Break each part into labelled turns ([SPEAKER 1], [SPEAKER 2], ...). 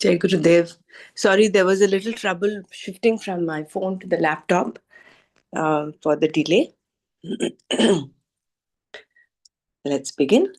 [SPEAKER 1] Jai Gurudev. Sorry, there was a little trouble shifting from my phone to the laptop for the delay. Let's begin.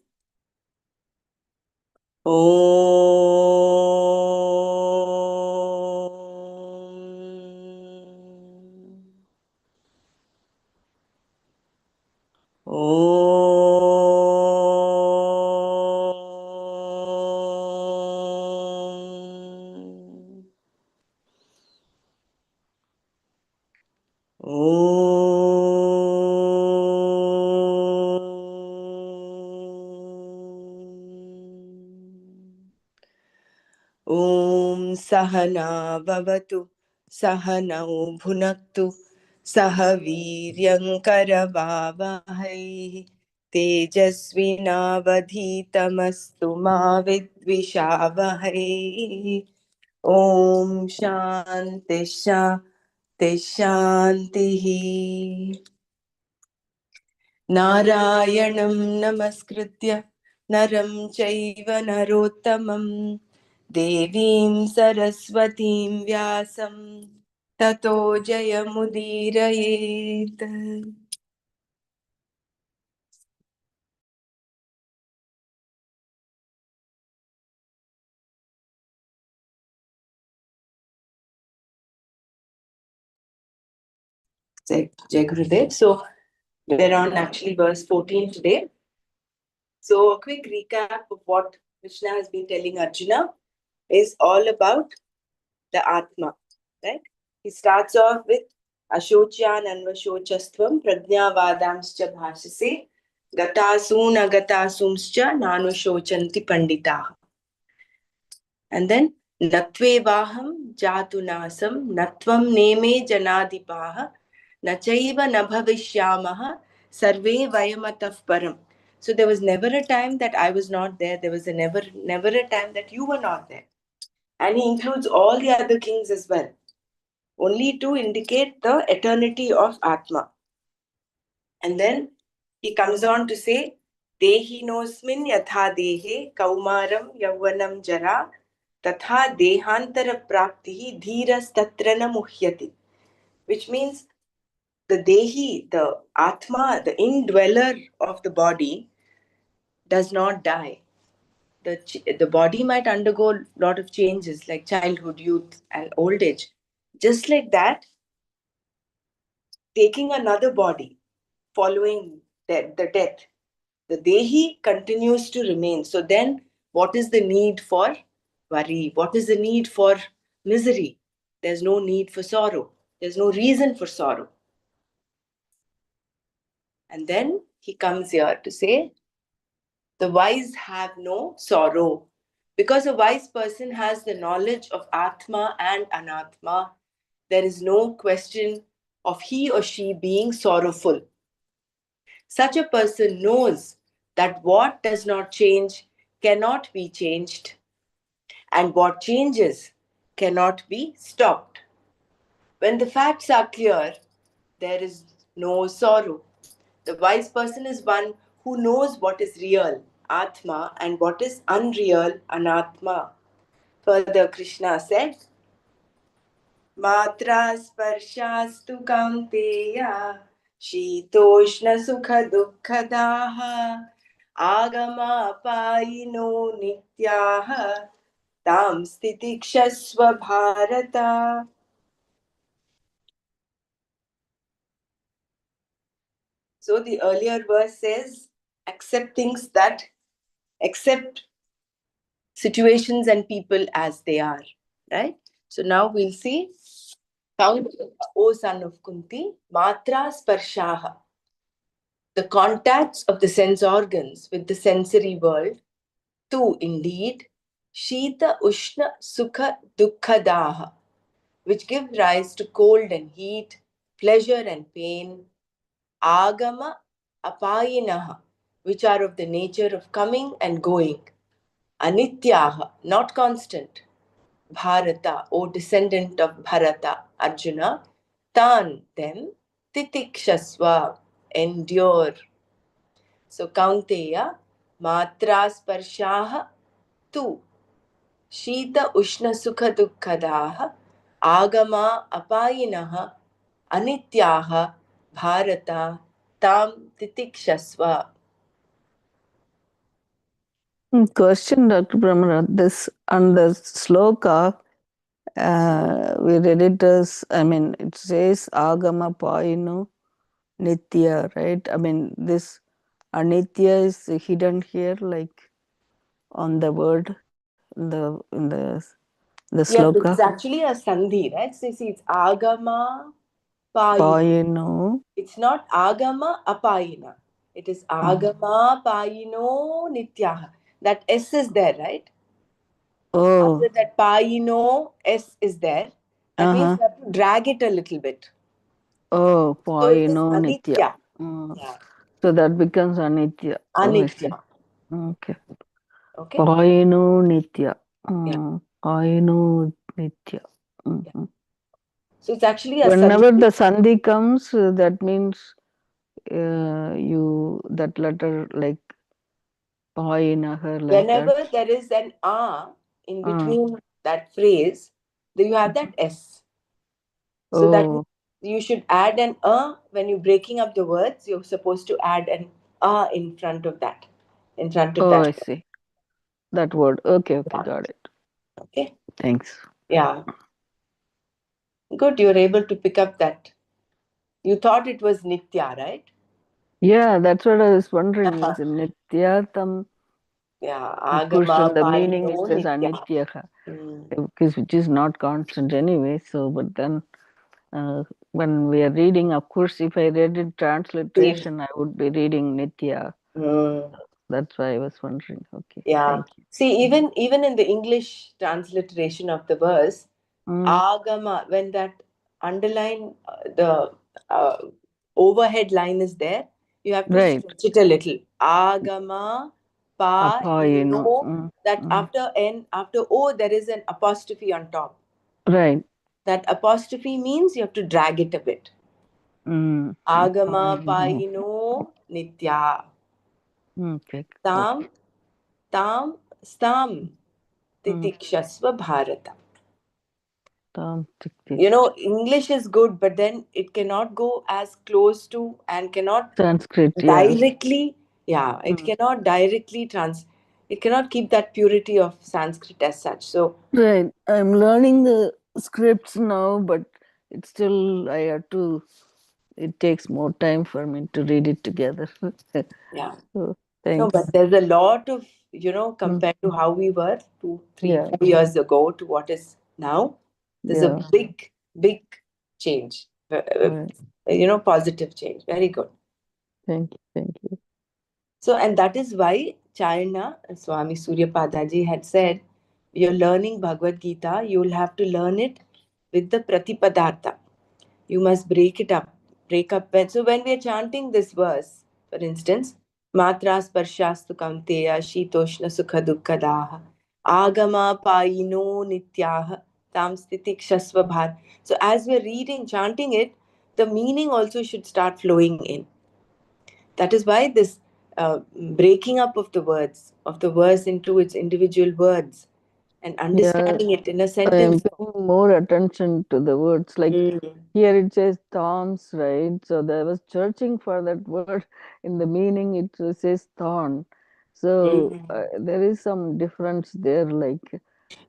[SPEAKER 1] Om Sahana Bhavatu Sahanau Bhunaktu Sahaviryankaravavahai Tejasvinavadhitamastu ma vidvishavahai. Om Shanti Shanti Shantihi. Narayanam Namaskritya Naram Chaiva Narottamam Devim Saraswatim Vyasam Tato Jayamudirayet. Jai Gurudev. So we're on actually verse 14 today. So a quick recap of what Krishna has been telling Arjuna is all about the Atma, right? He starts off with Ashocyan Anvashochastvam Prajnavadamscha Bhashase Gatasun Agatasumscha Nanushocanti Panditaha. And then Natvevaham Jatunasam Natvam Neme Janadipaha Nachaiva Nabhavishyamaha Sarve Vayamataf Param. So there was never a time that I was not there. There was never a time that you were not there. And he includes all the other kings as well, only to indicate the eternity of Atma. And then he comes on to say, Dehi nosmin yatha dehe kaumaram yauvanam jara tatha dehantara praptihi dhiras tatrana muhyati. Which means the Dehi, the Atma, the indweller of the body does not die. The body might undergo a lot of changes like childhood, youth, and old age. Just like that, taking another body following the death, the Dehi continues to remain. So then, what is the need for worry? What is the need for misery? There's no need for sorrow. There's no reason for sorrow. And then he comes here to say, the wise have no sorrow. Because a wise person has the knowledge of Atma and Anatma, there is no question of he or she being sorrowful. Such a person knows that what does not change cannot be changed, and what changes cannot be stopped. When the facts are clear, there is no sorrow. The wise person is one who knows what is real, Atma, and what is unreal, Anatma. Further, Krishna said, Matra sparshastu kaunteya Shitoshna sukha dukkhadaha Agama apayino nityaha Tam stitikshasva bharata. So the earlier verse says, accept situations and people as they are, right? So now we'll see, count, O son of Kunti, matra sparshaha, the contacts of the sense organs with the sensory world, tu indeed, shita ushna sukha dukkhadaha, which give rise to cold and heat, pleasure and pain, agama apayinaha, which are of the nature of coming and going, anityaha, not constant, Bharata, O descendant of Bharata, Arjuna, tan, them, titikshasva, endure. So Kaunteya, matra sparshaha tu, शीत उष्ण सुख दुःखदाः आगमा अपायिनः अनित्याः भारत तां तितिक्षस्व.
[SPEAKER 2] Question, Dr. Brahmanath, this and the sloka, we read it as, I mean, it says Agama Painu Nitya, right? I mean, this Anitya is hidden here, like on the word in the
[SPEAKER 1] Yes,
[SPEAKER 2] sloka.
[SPEAKER 1] it's actually a sandhi, right? So see, it's agama payina.
[SPEAKER 2] Painu.
[SPEAKER 1] It's not agama apayina. It is agama payino nityaha. That S is there, right? After
[SPEAKER 2] Oh,
[SPEAKER 1] that payino, S is there. That means
[SPEAKER 2] uh-huh.
[SPEAKER 1] you have to drag it a little bit.
[SPEAKER 2] Oh,
[SPEAKER 1] So it is
[SPEAKER 2] Painu Nitya.
[SPEAKER 1] anitya.
[SPEAKER 2] Mm.
[SPEAKER 1] Yeah.
[SPEAKER 2] So that becomes Anitya. Oh, I see.
[SPEAKER 1] Anitya.
[SPEAKER 2] Okay.
[SPEAKER 1] Okay?
[SPEAKER 2] Painu Nitya.
[SPEAKER 1] Yeah.
[SPEAKER 2] Painu Nitya.
[SPEAKER 1] Yeah.
[SPEAKER 2] Mhm.
[SPEAKER 1] So it's actually a
[SPEAKER 2] Whenever
[SPEAKER 1] sandhi.
[SPEAKER 2] the Sandhi comes, that means you, that letter like Painahar, like that.
[SPEAKER 1] Whenever there is an A in
[SPEAKER 2] Uh,
[SPEAKER 1] between that phrase, then you have that S. So that means
[SPEAKER 2] oh,
[SPEAKER 1] you should add an when you're breaking up the words. You're supposed to add an in front of that, in front of
[SPEAKER 2] oh,
[SPEAKER 1] that
[SPEAKER 2] I
[SPEAKER 1] word.
[SPEAKER 2] see. That word. Okay, okay,
[SPEAKER 1] Yeah.
[SPEAKER 2] got it.
[SPEAKER 1] Okay.
[SPEAKER 2] Thanks.
[SPEAKER 1] Yeah. Good. You're able to pick up that. You thought it was Nitya, right?
[SPEAKER 2] Yeah, that's what I was wondering. Is Nityatam?
[SPEAKER 1] Yeah.
[SPEAKER 2] Of course,
[SPEAKER 1] Agama
[SPEAKER 2] in the meaning
[SPEAKER 1] Payino
[SPEAKER 2] it says
[SPEAKER 1] Nitya.
[SPEAKER 2] Anityaha,
[SPEAKER 1] Mm.
[SPEAKER 2] because which is not constant anyway. So, but then uh, when we are reading, of course, if I read it
[SPEAKER 1] See.
[SPEAKER 2] transliteration, I would be reading Nitya.
[SPEAKER 1] Mm.
[SPEAKER 2] That's why I was wondering. Okay,
[SPEAKER 1] Yeah.
[SPEAKER 2] thank you.
[SPEAKER 1] See, even in the English transliteration of the verse,
[SPEAKER 2] Mm,
[SPEAKER 1] agama, when that underline, the uh, overhead line is there, you have to
[SPEAKER 2] right.
[SPEAKER 1] stretch it a little. Agama pa
[SPEAKER 2] Apayino.
[SPEAKER 1] ino. That after n, after o, there is an apostrophe on top.
[SPEAKER 2] Right.
[SPEAKER 1] That apostrophe means you have to drag it a bit. Agama pa
[SPEAKER 2] Apayino.
[SPEAKER 1] ino nitya.
[SPEAKER 2] Okay,
[SPEAKER 1] Tam
[SPEAKER 2] okay.
[SPEAKER 1] tam stam
[SPEAKER 2] Mm,
[SPEAKER 1] titikshasva bharata.
[SPEAKER 2] tam, tik, tik.
[SPEAKER 1] You know, English is good, but then it cannot go as close to and cannot
[SPEAKER 2] Sanskrit, yeah.
[SPEAKER 1] directly, yeah, it
[SPEAKER 2] Mm.
[SPEAKER 1] cannot directly it cannot keep that purity of Sanskrit as such. So,
[SPEAKER 2] Right. I'm learning the scripts now, but it's still, I have to, it takes more time for me to read it together.
[SPEAKER 1] yeah.
[SPEAKER 2] So,
[SPEAKER 1] No,
[SPEAKER 2] thanks.
[SPEAKER 1] but there's a lot of,
[SPEAKER 2] Mm,
[SPEAKER 1] compared to how we were two, three,
[SPEAKER 2] yeah,
[SPEAKER 1] 4 years ago to what is now, there's a
[SPEAKER 2] yeah.
[SPEAKER 1] big, big change.
[SPEAKER 2] Right.
[SPEAKER 1] Positive change. Very good.
[SPEAKER 2] Thank you. Thank you.
[SPEAKER 1] So, and that is why China, Swami Surya Padaji had said, you're learning Bhagavad Gita, you'll have to learn it with the Pratipadartha. You must break it up. Break up. So, when we are chanting this verse, for instance, Matra Sparshastu Kaunteya Shitoshna Sukha Dukkadaha Agama Payino Nityaha Tam Stiti Kshasva Bhar. So, as we're reading, chanting it, the meaning also should start flowing in. That is why this breaking up of the verse into its individual words, and
[SPEAKER 2] Yeah,
[SPEAKER 1] understanding it in a
[SPEAKER 2] I am
[SPEAKER 1] sentence.
[SPEAKER 2] paying more attention to the words. Like
[SPEAKER 1] Mm.
[SPEAKER 2] here it says thorns, right? So I was searching for that word in the meaning. It says thorn. So
[SPEAKER 1] Mm.
[SPEAKER 2] there is some difference there. Like,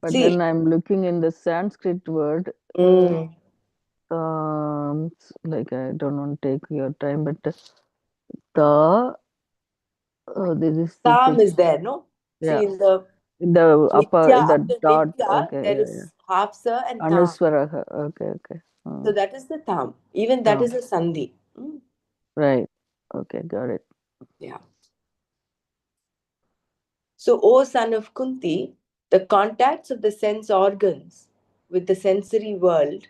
[SPEAKER 2] but
[SPEAKER 1] See,
[SPEAKER 2] then I'm looking in the Sanskrit word.
[SPEAKER 1] mm,
[SPEAKER 2] Like I don't want to take your time, but the this is the
[SPEAKER 1] Tam
[SPEAKER 2] thing.
[SPEAKER 1] is there, no? See,
[SPEAKER 2] Yeah,
[SPEAKER 1] in the
[SPEAKER 2] the
[SPEAKER 1] Nitya,
[SPEAKER 2] upper the
[SPEAKER 1] after
[SPEAKER 2] dot.
[SPEAKER 1] Nitya,
[SPEAKER 2] Okay,
[SPEAKER 1] there
[SPEAKER 2] yeah, yeah.
[SPEAKER 1] is half Sa and Tam.
[SPEAKER 2] Anuswaraha. Okay, okay.
[SPEAKER 1] So that is the Tam. Even that
[SPEAKER 2] Tam.
[SPEAKER 1] is a Sandhi. Mm.
[SPEAKER 2] Right. Okay, got it.
[SPEAKER 1] Yeah. So, O son of Kunti, the contacts of the sense organs with the sensory world,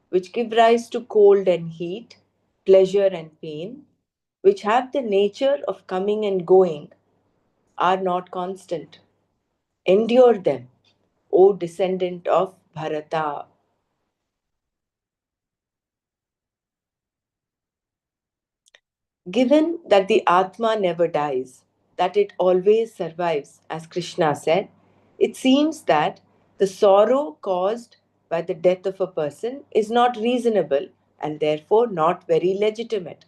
[SPEAKER 1] which give rise to cold and heat, pleasure and pain, which have the nature of coming and going, are not constant. Endure them, O descendant of Bharata. Given that the Atma never dies, that it always survives, as Krishna said, it seems that The sorrow caused by the death of a person is not reasonable and therefore not very legitimate.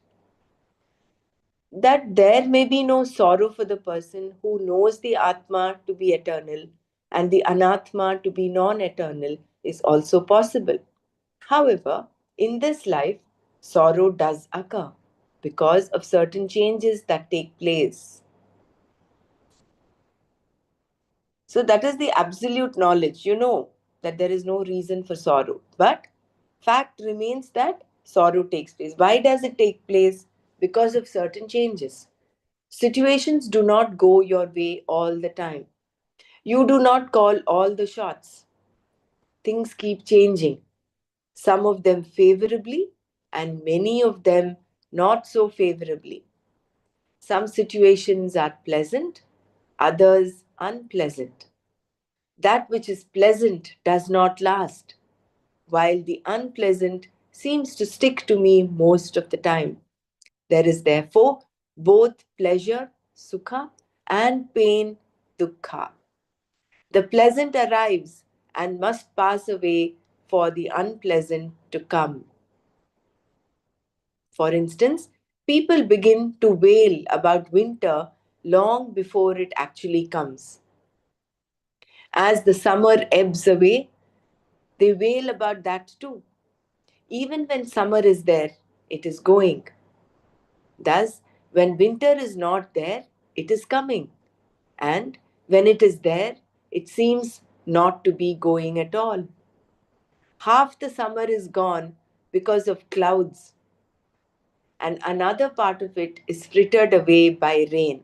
[SPEAKER 1] That there may be no sorrow for the person who knows the Atma to be eternal and the Anatma to be non eternal is also possible. However, in this life, sorrow does occur because of certain changes that take place. So, that is the absolute knowledge. You know that there is no reason for sorrow. But fact remains that sorrow takes place. Why does it take place? Because of certain changes. Situations do not go your way all the time. You do not call all the shots. Things keep changing, some of them favorably and many of them not so favorably. Some situations are pleasant, others unpleasant. That which is pleasant does not last, while the unpleasant seems to stick to me most of the time. There is therefore both pleasure, sukha, and pain, dukkha. The pleasant arrives and must pass away for the unpleasant to come. For instance, people begin to wail about winter long before it actually comes. As the summer ebbs away, they wail about that too. Even when summer is there, it is going. Thus, when winter is not there, it is coming. And when it is there, it seems not to be going at all. Half the summer is gone because of clouds, and another part of it is frittered away by rain.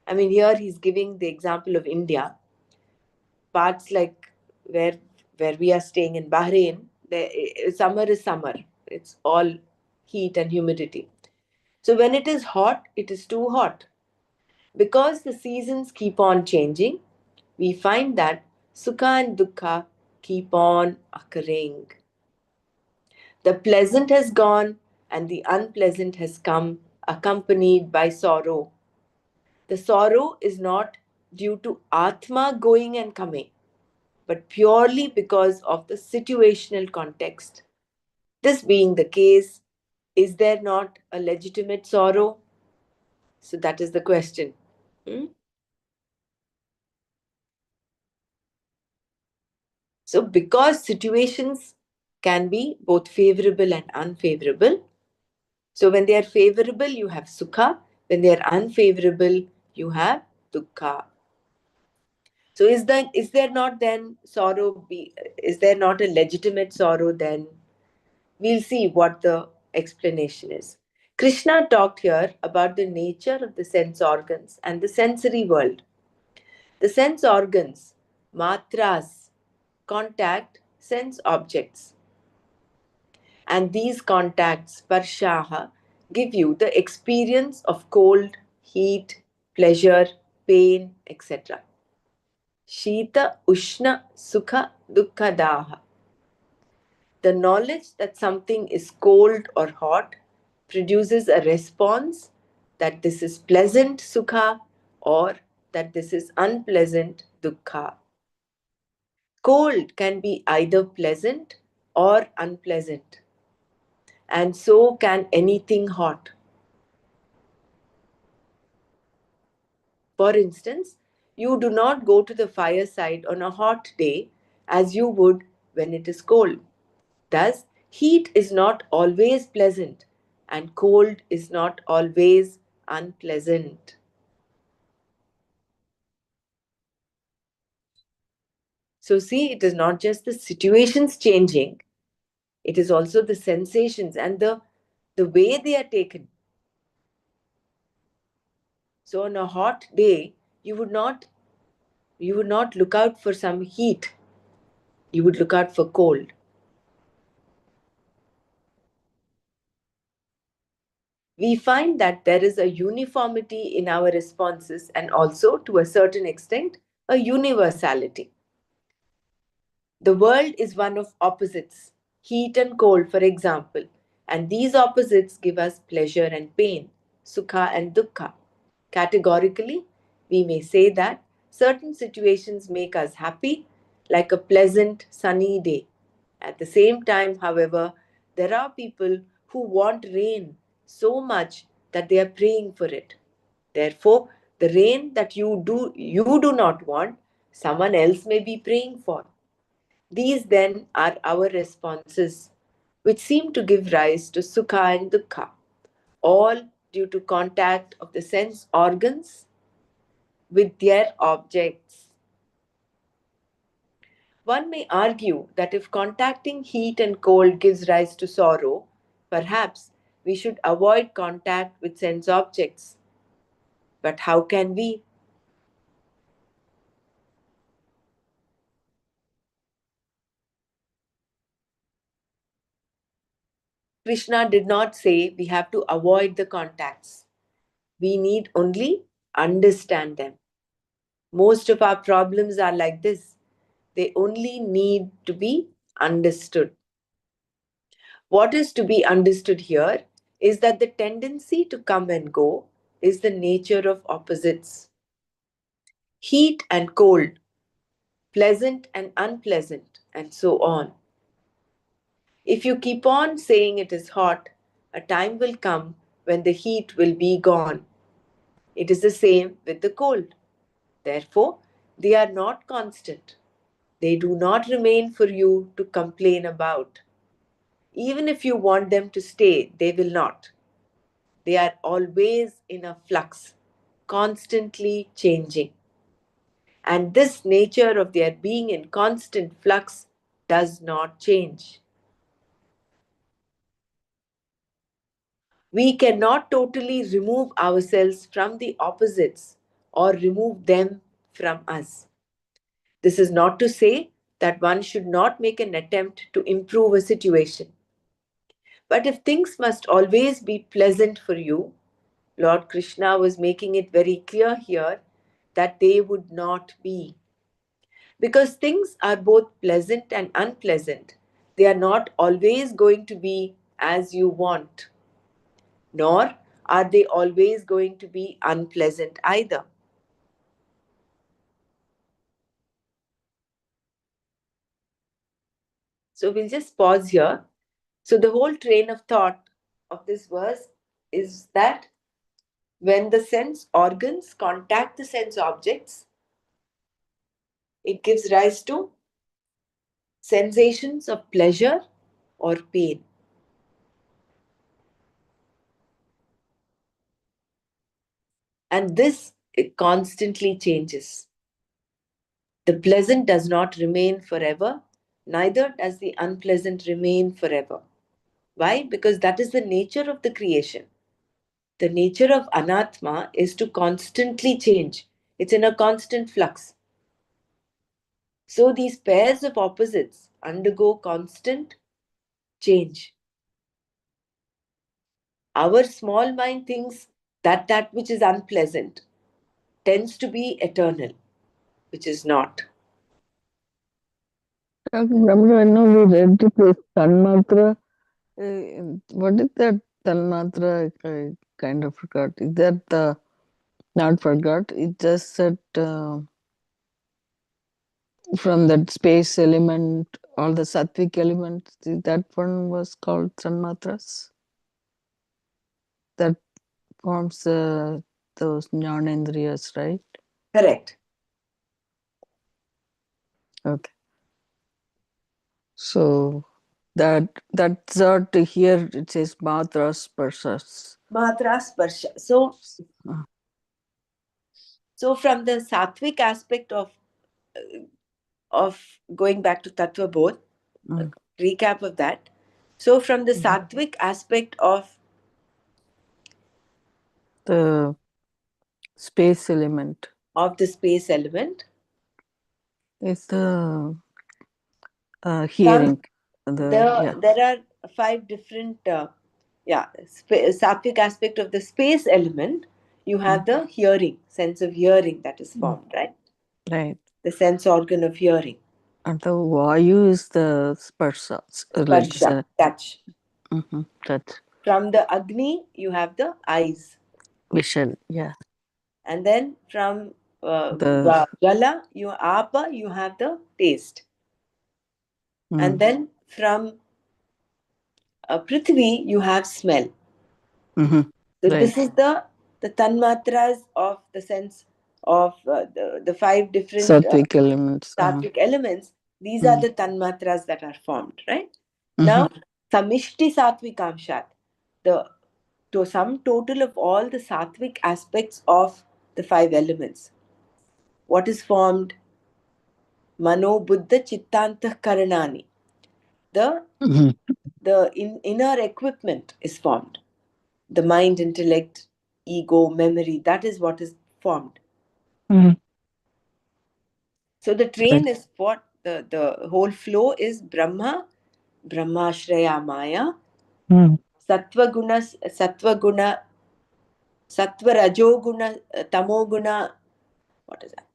[SPEAKER 1] I mean, here he's giving the example of India. Parts like where where we are staying in Bahrain, summer is summer. It's all heat and humidity. So when it is hot, it is too hot. Because the seasons keep on changing, we find that sukha and dukkha keep on occurring. The pleasant has gone and the unpleasant has come, accompanied by sorrow. The sorrow is not due to Atma going and coming, but purely because of the situational context. This being the case, is there not a legitimate sorrow? So that is the question. Hmm? So, because situations can be both favorable and unfavorable, so when they are favorable, you have sukha. When they are unfavorable, you have dukkha. So is there not then sorrow is there not a legitimate sorrow then? We'll see what the explanation is. Krishna talked here about the nature of the sense organs and the sensory world. The sense organs, matras, contact sense objects. And these contacts, sparshaha, give you the experience of cold, heat, pleasure, pain, etc. Shita, Ushna, Sukha, Dukkha, Daha. The knowledge that something is cold or hot produces a response that this is pleasant, Sukha, or that this is unpleasant, Dukkha. Cold can be either pleasant or unpleasant, and so can anything hot. For instance, you do not go to the fireside on a hot day as you would when it is cold. Thus, heat is not always pleasant and cold is not always unpleasant. So, see, it is not just the situations changing, it is also the sensations and the way they are taken. So, on a hot day, you would not look out for some heat, you would look out for cold. We find that there is a uniformity in our responses and also, to a certain extent, a universality. The world is one of opposites, heat and cold, for example, and these opposites give us pleasure and pain, sukha and dukkha. Categorically, we may say that certain situations make us happy like a pleasant sunny day. At the same time, however, there are people who want rain so much that they are praying for it. Therefore, the rain that you do not want, someone else may be praying for. These then are our responses, which seem to give rise to sukha and dukkha, all due to contact of the sense organs with their objects. One may argue that if contacting heat and cold gives rise to sorrow, perhaps we should avoid contact with sense objects. But how can we? Krishna did not say we have to avoid the contacts. We need only understand them. Most of our problems are like this. They only need to be understood. What is to be understood here is that the tendency to come and go is the nature of opposites. Heat and cold, pleasant and unpleasant, and so on. If you keep on saying it is hot, a time will come when the heat will be gone. It is the same with the cold. Therefore, they are not constant. They do not remain for you to complain about. Even if you want them to stay, they will not. They are always in a flux, constantly changing. And this nature of their being in constant flux does not change. We cannot totally remove ourselves from the opposites or remove them from us. This is not to say that one should not make an attempt to improve a situation. But if things must always be pleasant for you, Lord Krishna was making it very clear here that they would not be. Because things are both pleasant and unpleasant, they are not always going to be as you want, nor are they always going to be unpleasant either. So we'll just pause here. So the whole train of thought of this verse is that when the sense organs contact the sense objects, it gives rise to sensations of pleasure or pain. And this it constantly changes. The pleasant does not remain forever, neither does the unpleasant remain forever. Why? Because that is the nature of the creation. The nature of anatma is to constantly change, it's in a constant flux. So these pairs of opposites undergo constant change. Our small mind thinks that that which is unpleasant tends to be eternal, which is not.
[SPEAKER 2] Remember, I know we read this Tanmatra. What is that Tanmatra? I kind of forgot. Is that not forgot? It just said from that space element, all the sattvic elements. That one was called Tanmatras. That forms those jnanendriyas, right?
[SPEAKER 1] Correct.
[SPEAKER 2] Okay. So that's to here it says matras persas.
[SPEAKER 1] Matra sparsha. So,
[SPEAKER 2] Uh,
[SPEAKER 1] so from the sattvic aspect of going back to Tattva Bodh,
[SPEAKER 2] mm,
[SPEAKER 1] recap of that. So from the
[SPEAKER 2] mhm.
[SPEAKER 1] sattvic aspect
[SPEAKER 2] The space element
[SPEAKER 1] of the space element,
[SPEAKER 2] is the
[SPEAKER 1] comes
[SPEAKER 2] hearing. Yeah.
[SPEAKER 1] there are five different sattvic aspect of the space element. You
[SPEAKER 2] Mm,
[SPEAKER 1] have the hearing, sense of hearing that is
[SPEAKER 2] mm,
[SPEAKER 1] formed, right?
[SPEAKER 2] right.
[SPEAKER 1] The sense organ of hearing.
[SPEAKER 2] And the vayu is the sparsas, like
[SPEAKER 1] Sparsha, touch.
[SPEAKER 2] that
[SPEAKER 1] From the Agni, you have the eyes.
[SPEAKER 2] vision. Yeah.
[SPEAKER 1] And then from
[SPEAKER 2] The
[SPEAKER 1] jala, you apa, you have the taste. And
[SPEAKER 2] mm,
[SPEAKER 1] then from Prithvi, you have smell.
[SPEAKER 2] mhm,
[SPEAKER 1] So
[SPEAKER 2] right.
[SPEAKER 1] this is the tanmatras of the sense of the five different
[SPEAKER 2] Sattvic elements.
[SPEAKER 1] sattvic elements. These are
[SPEAKER 2] Mm,
[SPEAKER 1] the tanmatras that are formed, right?
[SPEAKER 2] mhm,
[SPEAKER 1] Now, samishti sattvikamshat, the to sum total of all the sattvic aspects of the five elements. What is formed? Mano buddha chittantah karanani. The
[SPEAKER 2] mhm,
[SPEAKER 1] inner equipment is formed. The mind, intellect, ego, memory, that is what is formed.
[SPEAKER 2] mhm,
[SPEAKER 1] So the
[SPEAKER 2] right.
[SPEAKER 1] train is what the whole flow is Brahmashraya Maya,
[SPEAKER 2] Mm.
[SPEAKER 1] Sattva guna, Sattva Rajoguna, Tamoguna, what is that?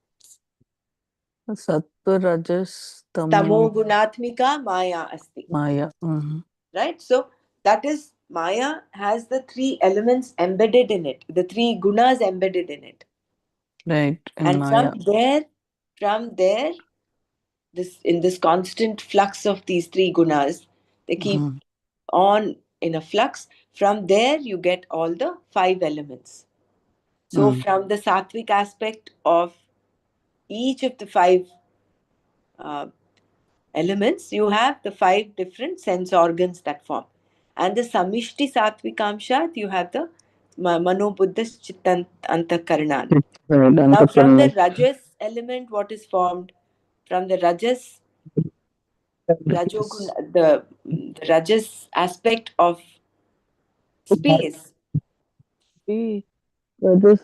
[SPEAKER 2] Sattva, Rajas, Tamo,
[SPEAKER 1] Tamogunatmika Maya Asti.
[SPEAKER 2] Maya. Mhm,
[SPEAKER 1] Right? So that is Maya has the three elements embedded in it, the three gunas embedded in it.
[SPEAKER 2] right. In
[SPEAKER 1] And
[SPEAKER 2] Maya.
[SPEAKER 1] from there, this in this constant flux of these three gunas, they keep
[SPEAKER 2] Mhm,
[SPEAKER 1] on in a flux. From there, you get all the five elements. So,
[SPEAKER 2] mm,
[SPEAKER 1] from the sattvic aspect of each of the five uh, elements, you have the five different sense organs that form. And the samishti sattvikamshat, you have the mano buddha chittan antakarnani.
[SPEAKER 2] right.
[SPEAKER 1] Now, from the
[SPEAKER 2] Antakarana.
[SPEAKER 1] rajas element, what is formed? From the rajas,
[SPEAKER 2] Abilities.
[SPEAKER 1] the rajas aspect of space,
[SPEAKER 2] See, this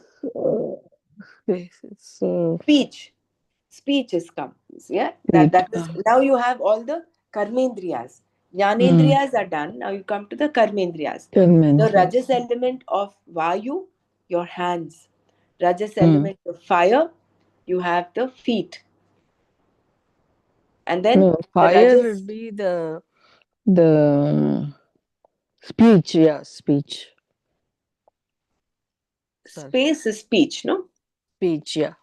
[SPEAKER 2] space is
[SPEAKER 1] speech, speech is comes. Yeah,
[SPEAKER 2] sweet.
[SPEAKER 1] that is now you have all the karmendriyas.
[SPEAKER 2] Mm.
[SPEAKER 1] Jnanendriyas are done. Now you come to the karmendriyas. The
[SPEAKER 2] Convenience.
[SPEAKER 1] rajas element of vayu, your hands. Rajas
[SPEAKER 2] Mm.
[SPEAKER 1] element of fire, you have the feet. And then
[SPEAKER 2] No,
[SPEAKER 1] the
[SPEAKER 2] fire
[SPEAKER 1] rajas
[SPEAKER 2] would be the speech. Yeah, speech. Sorry,
[SPEAKER 1] space is speech, no?
[SPEAKER 2] speech. Yeah.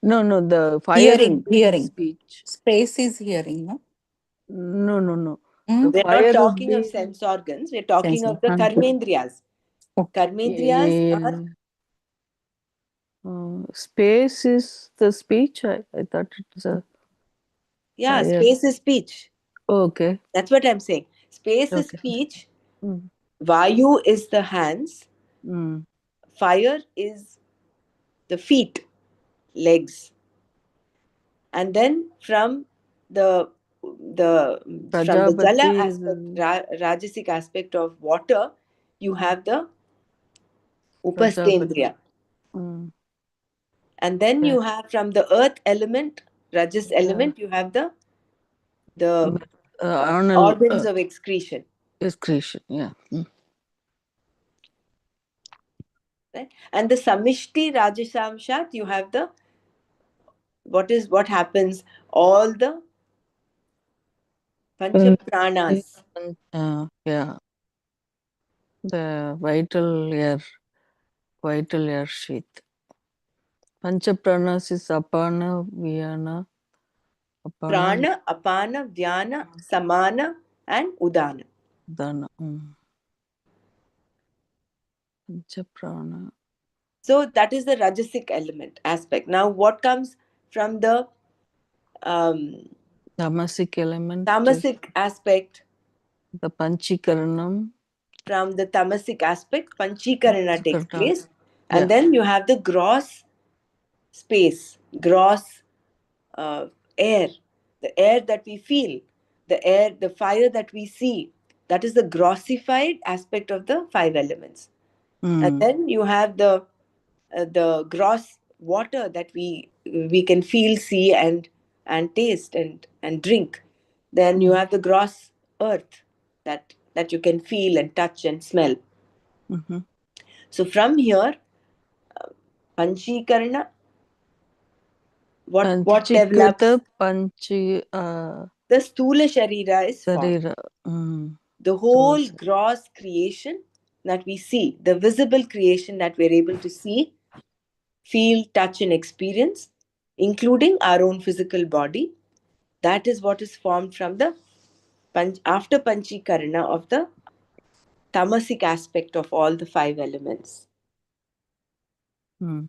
[SPEAKER 2] No, no. The fire would
[SPEAKER 3] Hearing,
[SPEAKER 2] be the
[SPEAKER 3] hearing.
[SPEAKER 2] speech.
[SPEAKER 3] Space is hearing, no?
[SPEAKER 2] No, no, no. The
[SPEAKER 3] Hmm?
[SPEAKER 1] We're not
[SPEAKER 2] fire would
[SPEAKER 1] talking of
[SPEAKER 2] be
[SPEAKER 1] sense organs, we're talking
[SPEAKER 3] Sensor.
[SPEAKER 1] of the karmendriyas. Karmendriyas are,
[SPEAKER 2] okay. Space is the speech. I thought it was a
[SPEAKER 1] yeah,
[SPEAKER 2] fire.
[SPEAKER 1] space is speech.
[SPEAKER 2] Okay.
[SPEAKER 1] That's what I'm saying. Space is
[SPEAKER 2] Okay.
[SPEAKER 1] speech,
[SPEAKER 2] Mm.
[SPEAKER 1] vayu is the hands,
[SPEAKER 2] Mm.
[SPEAKER 1] fire is the feet, legs. And then the from the jala
[SPEAKER 2] Prajapati is
[SPEAKER 1] aspect, rajasic aspect of water, you have the
[SPEAKER 2] Prajapati.
[SPEAKER 1] upasthendriya.
[SPEAKER 2] Mm.
[SPEAKER 1] And then
[SPEAKER 2] Yeah.
[SPEAKER 1] you have from the earth element, rajas
[SPEAKER 2] The
[SPEAKER 1] element, you have the
[SPEAKER 2] anal
[SPEAKER 1] organs of excretion.
[SPEAKER 2] excretion. Yeah. Mm.
[SPEAKER 1] Right? And the samishti rajasamshat, you have the what happens, all the pancha
[SPEAKER 2] And
[SPEAKER 1] pranas.
[SPEAKER 2] yeah, the vital air sheath. Panchapranas is apana, vyana, apana,
[SPEAKER 1] Prana, apana, vyana, samana, and udana.
[SPEAKER 2] dana. Panchaprana.
[SPEAKER 1] So that is the rajasic element aspect. Now, what comes from the um,
[SPEAKER 2] Tamasic element is
[SPEAKER 1] tamasic aspect?
[SPEAKER 2] the panchikaranam.
[SPEAKER 1] From the tamasic aspect, panchikarana takes
[SPEAKER 2] Karna.
[SPEAKER 1] place, and
[SPEAKER 2] Yeah.
[SPEAKER 1] then you have the gross space, gross uh, air, the air that we feel, the fire that we see. That is the grossified aspect of the five elements. And
[SPEAKER 2] Mm.
[SPEAKER 1] then you have the gross water that we can feel, see, and taste and drink. Then you
[SPEAKER 2] Mm.
[SPEAKER 1] have the gross earth that you can feel and touch and smell.
[SPEAKER 2] Mm-hmm.
[SPEAKER 1] So from here, panchikarana, what
[SPEAKER 2] Panchikrita
[SPEAKER 1] develops?
[SPEAKER 2] panchi
[SPEAKER 1] The stula sharira is formed.
[SPEAKER 2] sarira. Mm.
[SPEAKER 1] The whole gross creation that we see, the visible creation that we're able to see, feel, touch, and experience, including our own physical body. That is what is formed from the after Panchikarana of the tamasic aspect of all the five elements.
[SPEAKER 2] Mm.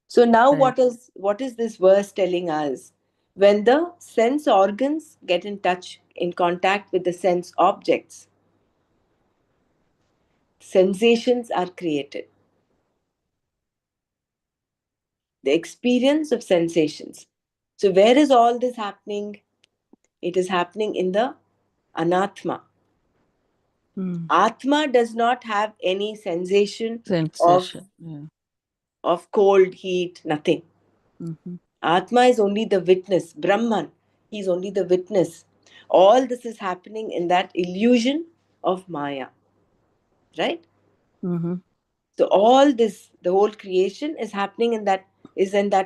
[SPEAKER 1] So now
[SPEAKER 2] Right.
[SPEAKER 1] what is this verse telling us? When the sense organs get in touch, in contact with the sense objects, sensations are created. The experience of sensations. So where is all this happening? It is happening in the anatma.
[SPEAKER 2] Mm.
[SPEAKER 1] Atma does not have any sensation
[SPEAKER 2] Sensation. Yeah.
[SPEAKER 1] of cold, heat, nothing.
[SPEAKER 2] Mm-hmm.
[SPEAKER 1] Atma is only the witness. Brahman, he is only the witness. All this is happening in that illusion of Maya. Right?
[SPEAKER 2] Mm-hmm.
[SPEAKER 1] So all this, the whole creation is happening in that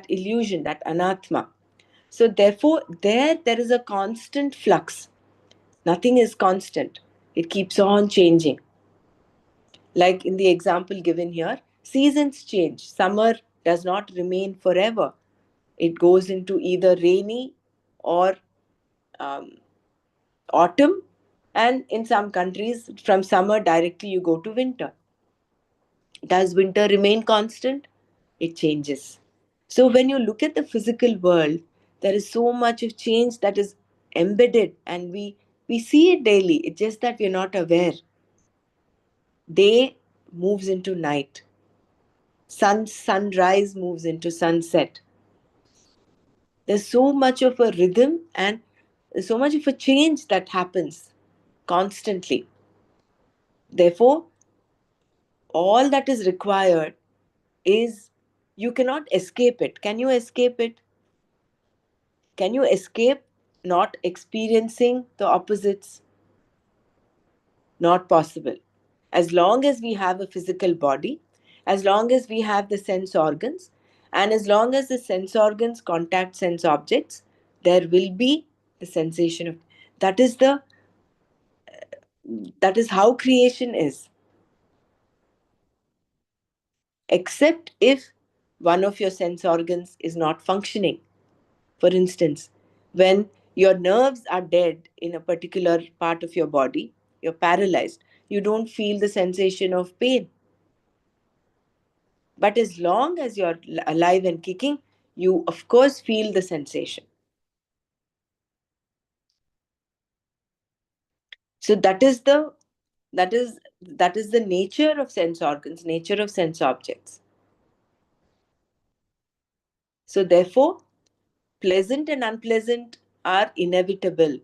[SPEAKER 1] illusion, that anatma. So therefore, there is a constant flux. Nothing is constant. It keeps on changing. Like in the example given here, seasons change. Summer does not remain forever. It goes into either rainy or um, autumn, and in some countries, from summer directly you go to winter. Does winter remain constant? It changes. So when you look at the physical world, there is so much of change that is embedded, and we see it daily. It's just that we're not aware. Day moves into night. Sunrise moves into sunset. There's so much of a rhythm and so much of a change that happens constantly. Therefore, all that is required is, you cannot escape it. Can you escape it? Can you escape not experiencing the opposites? Not possible. As long as we have a physical body, as long as we have the sense organs, and as long as the sense organs contact sense objects, there will be the sensation of, that is the that is how creation is. Except if one of your sense organs is not functioning. For instance, when your nerves are dead in a particular part of your body, you're paralyzed, you don't feel the sensation of pain. But as long as you're alive and kicking, you of course feel the sensation. So that is the nature of sense organs, nature of sense objects. So therefore, pleasant and unpleasant are inevitable.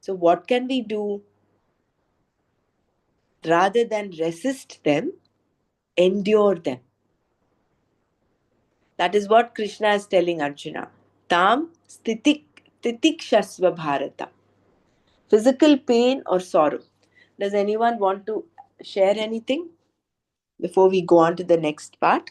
[SPEAKER 1] So what can we do? Rather than resist them, endure them. That is what Krishna is telling Arjuna. Tam titikshasva bharata. Physical pain or sorrow. Does anyone want to share anything before we go on to the next part?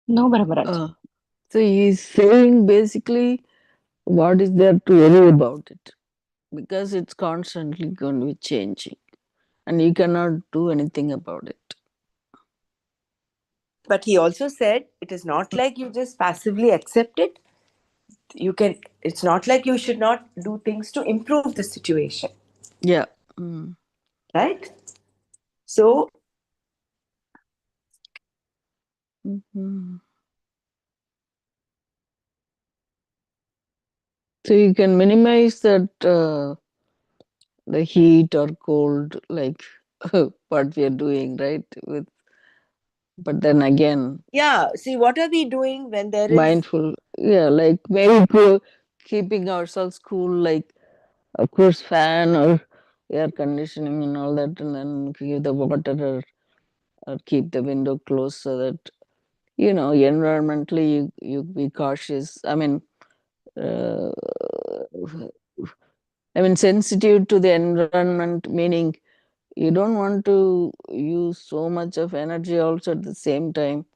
[SPEAKER 3] No, Brahmaraj.
[SPEAKER 2] So he's saying basically what is there to worry about it, because it's constantly going to be changing and you cannot do anything about it.
[SPEAKER 1] But he also said it is not like you just passively accept it. It's not like you should not do things to improve the situation.
[SPEAKER 2] Yeah. Mm.
[SPEAKER 1] Right? So
[SPEAKER 2] Mhm. So you can minimize that the heat or cold, like what we are doing, right? With, but then again,
[SPEAKER 1] yeah, see, what are we doing when there is,
[SPEAKER 2] mindful, yeah, like maybe keeping ourselves cool, like of course fan or air conditioning and all that, and then give the water or keep the window closed so that environmentally you be cautious. Uh, sensitive to the environment, meaning you don't want to use so much of energy also at the same time.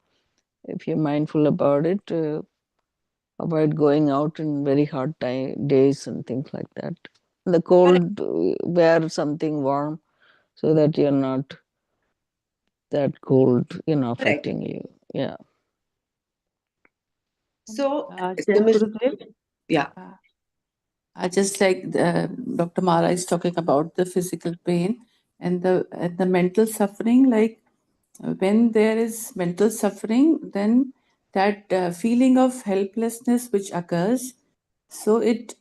[SPEAKER 2] If you're mindful about it, avoid going out in very hot days and things like that. In the
[SPEAKER 1] Correct.
[SPEAKER 2] cold, wear something warm so that you're not that cold,
[SPEAKER 1] Correct.
[SPEAKER 2] affecting you. Yeah.
[SPEAKER 1] So,
[SPEAKER 3] Just
[SPEAKER 1] similar,
[SPEAKER 3] Gurudev,
[SPEAKER 1] yeah.
[SPEAKER 3] uh, just like Dr. Mara is talking about the physical pain and the mental suffering, like when there is mental suffering, then that feeling of helplessness which occurs, so it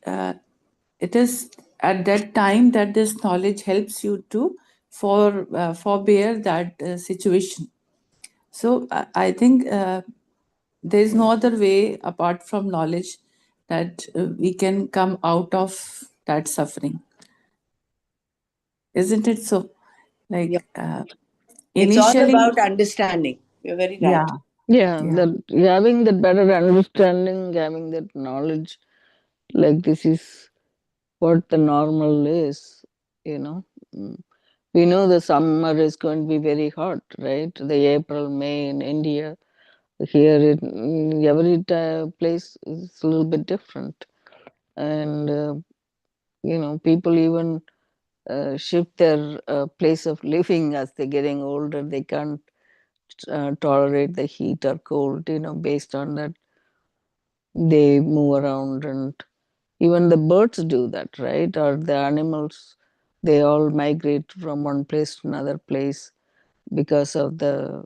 [SPEAKER 3] is at that time that this knowledge helps you to forbear that situation. So I think there is no other way apart from knowledge that we can come out of that suffering, isn't it? So,
[SPEAKER 1] Yeah.
[SPEAKER 3] like
[SPEAKER 1] It's all
[SPEAKER 3] initially,
[SPEAKER 1] about understanding. You're very
[SPEAKER 3] yeah,
[SPEAKER 1] right.
[SPEAKER 2] Yeah,
[SPEAKER 3] yeah,
[SPEAKER 2] that having that better understanding, having that knowledge, like this is what the normal is, you know. Mm. We know the summer is going to be very hot, right? The April, May in India. Here, every place is a little bit different, and people even shift their place of living as they're getting older. They can't tolerate the heat or cold, based on that they move around, and even the birds do that, right? Or the animals, they all migrate from one place to another place because of the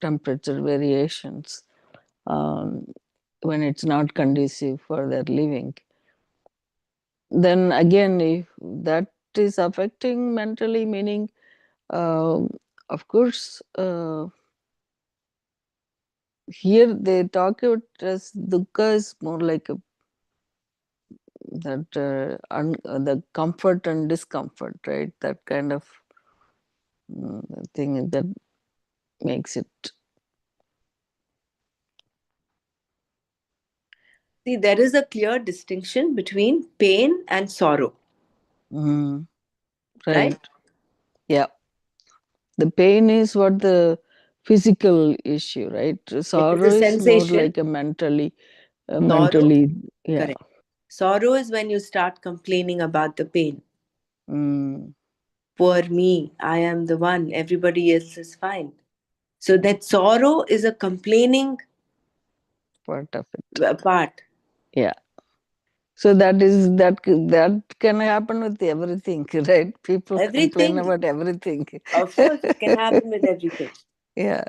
[SPEAKER 2] temperature variations, um, when it's not conducive for their living. Then again, if that is affecting mentally, meaning, um, of course, here they talk about as dukkha is more like the comfort and discomfort, right? That kind of thing that makes it.
[SPEAKER 1] See, there is a clear distinction between pain and sorrow,
[SPEAKER 2] Mm,
[SPEAKER 1] right?
[SPEAKER 2] right. Yeah. The pain is what the physical issue, right?
[SPEAKER 1] It is a
[SPEAKER 2] Sorrow is more
[SPEAKER 1] sensation.
[SPEAKER 2] like a
[SPEAKER 1] Sorrow,
[SPEAKER 2] mentally, yeah.
[SPEAKER 1] correct. Sorrow is when you start complaining about the pain.
[SPEAKER 2] Mm,
[SPEAKER 1] Poor me, I am the one, everybody else is fine. So that sorrow is a complaining
[SPEAKER 2] part of it.
[SPEAKER 1] part.
[SPEAKER 2] Yeah. So that can happen with everything, right? People complain
[SPEAKER 1] Everything,
[SPEAKER 2] about everything.
[SPEAKER 1] of course, it can happen with everything.
[SPEAKER 2] Yeah.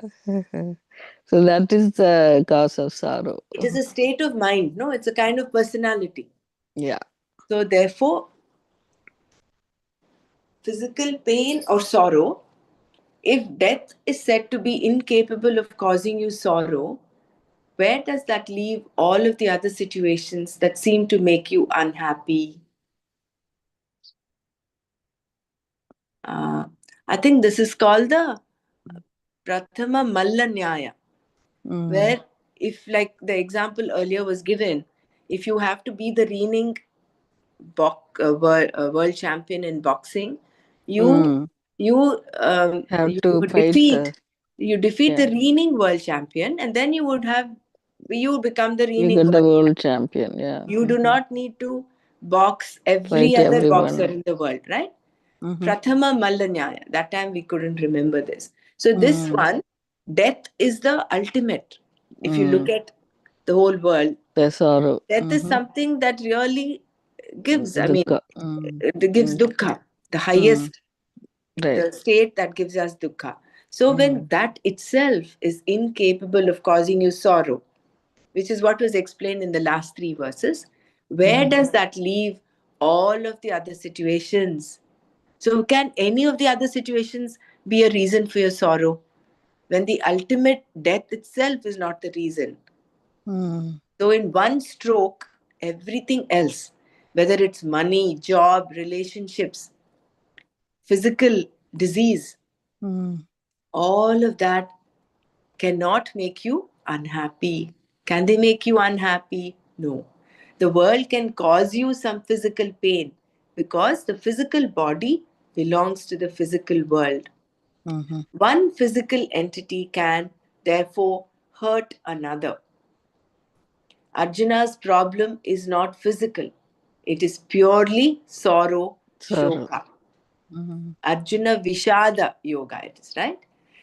[SPEAKER 2] So that is the cause of sorrow.
[SPEAKER 1] It is a state of mind, no? It's a kind of personality.
[SPEAKER 2] Yeah.
[SPEAKER 1] So therefore, physical pain or sorrow, if death is said to be incapable of causing you sorrow, where does that leave all of the other situations that seem to make you unhappy? Uh, I think this is called the Prathama Malla Nyaya,
[SPEAKER 2] Mm,
[SPEAKER 1] where, if, like the example earlier was given, if you have to be the reigning world champion in boxing, you
[SPEAKER 2] mm.
[SPEAKER 1] you
[SPEAKER 2] Have
[SPEAKER 1] you
[SPEAKER 2] to
[SPEAKER 1] would
[SPEAKER 2] fight the,
[SPEAKER 1] defeat the
[SPEAKER 2] yeah.
[SPEAKER 1] reigning world champion, and then you would become the
[SPEAKER 2] You
[SPEAKER 1] reigning
[SPEAKER 2] get the
[SPEAKER 1] world.
[SPEAKER 2] world champion, yeah.
[SPEAKER 1] You do not need to box every
[SPEAKER 2] Fight
[SPEAKER 1] other boxer
[SPEAKER 2] everyone.
[SPEAKER 1] in the world, right?
[SPEAKER 2] Mm-hmm.
[SPEAKER 1] Prathama Mallanyaya. That time we couldn't remember this. So this
[SPEAKER 2] Mm,
[SPEAKER 1] one, death is the ultimate. If you look
[SPEAKER 2] mm.
[SPEAKER 1] at the whole world,
[SPEAKER 2] The sorrow.
[SPEAKER 1] death is
[SPEAKER 2] Mm-hmm.
[SPEAKER 1] something that really gives, I mean,
[SPEAKER 2] Dukkha. Mm,
[SPEAKER 1] it gives
[SPEAKER 2] mm,
[SPEAKER 1] dukkha, the
[SPEAKER 2] mm.
[SPEAKER 1] highest,
[SPEAKER 2] Right.
[SPEAKER 1] the state that gives us dukkha. So when
[SPEAKER 2] Mm,
[SPEAKER 1] that itself is incapable of causing you sorrow, which is what was explained in the last three verses, where
[SPEAKER 2] mm,
[SPEAKER 1] does that leave all of the other situations? So, can any of the other situations be a reason for your sorrow when the ultimate death itself is not the reason?
[SPEAKER 2] mm,
[SPEAKER 1] So, in one stroke, everything else, whether it's money, job, relationships, physical disease,
[SPEAKER 2] mm,
[SPEAKER 1] all of that cannot make you unhappy. Can they make you unhappy? No. The world can cause you some physical pain because the physical body belongs to the physical world.
[SPEAKER 2] mm-hmm.
[SPEAKER 1] One physical entity can therefore hurt another. Arjuna's problem is not physical. It is purely sorrow,
[SPEAKER 2] Sorrow.
[SPEAKER 1] shoka.
[SPEAKER 2] Mhm.
[SPEAKER 1] Arjuna Vishada Yoga, it is, right?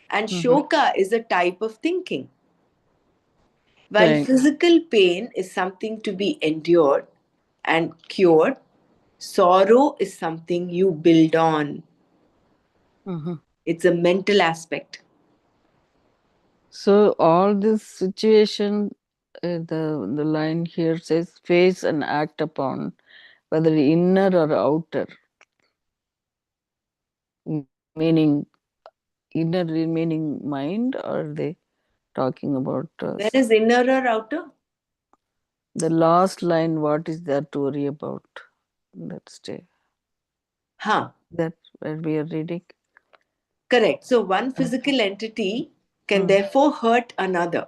[SPEAKER 1] And shoka is a type of thinking. While
[SPEAKER 2] Right.
[SPEAKER 1] physical pain is something to be endured and cured, sorrow is something you build on.
[SPEAKER 2] Mhm.
[SPEAKER 1] It's a mental aspect.
[SPEAKER 2] So all this situation, the line here says, face and act upon, whether inner or outer, meaning inner meaning mind, or are they talking about
[SPEAKER 1] Where is inner or outer?
[SPEAKER 2] the last line? What is there to worry about? Let's stay.
[SPEAKER 1] Huh.
[SPEAKER 2] That's where we are reading.
[SPEAKER 1] Correct. So one physical entity can
[SPEAKER 2] Hmm.
[SPEAKER 1] therefore hurt another.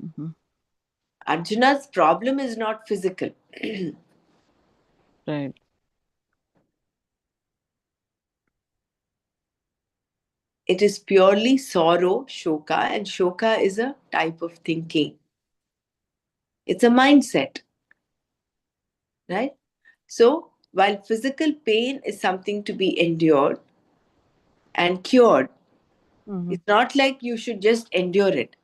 [SPEAKER 2] Mhm.
[SPEAKER 1] Arjuna's problem is not physical.
[SPEAKER 2] Right.
[SPEAKER 1] It is purely sorrow, shoka, and shoka is a type of thinking. It's a mindset, right? So, while physical pain is something to be endured and cured,
[SPEAKER 2] Mhm.
[SPEAKER 1] it's not like you should just endure it.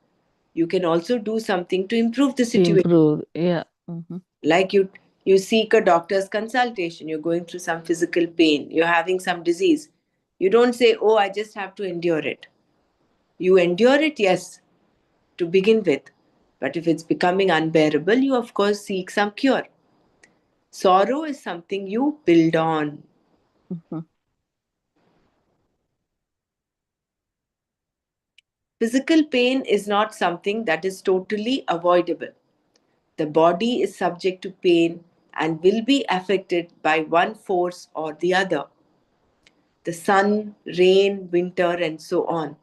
[SPEAKER 1] You can also do something to improve the
[SPEAKER 2] To
[SPEAKER 1] situation.
[SPEAKER 2] improve, yeah. Mhm.
[SPEAKER 1] Like you seek a doctor's consultation, you're going through some physical pain, you're having some disease. You don't say, "Oh, I just have to endure it." You endure it, yes, to begin with. But if it's becoming unbearable, you of course seek some cure. Sorrow is something you build on.
[SPEAKER 2] Mhm.
[SPEAKER 1] Physical pain is not something that is totally avoidable. The body is subject to pain and will be affected by one force or the other. The sun, rain, winter, and so on.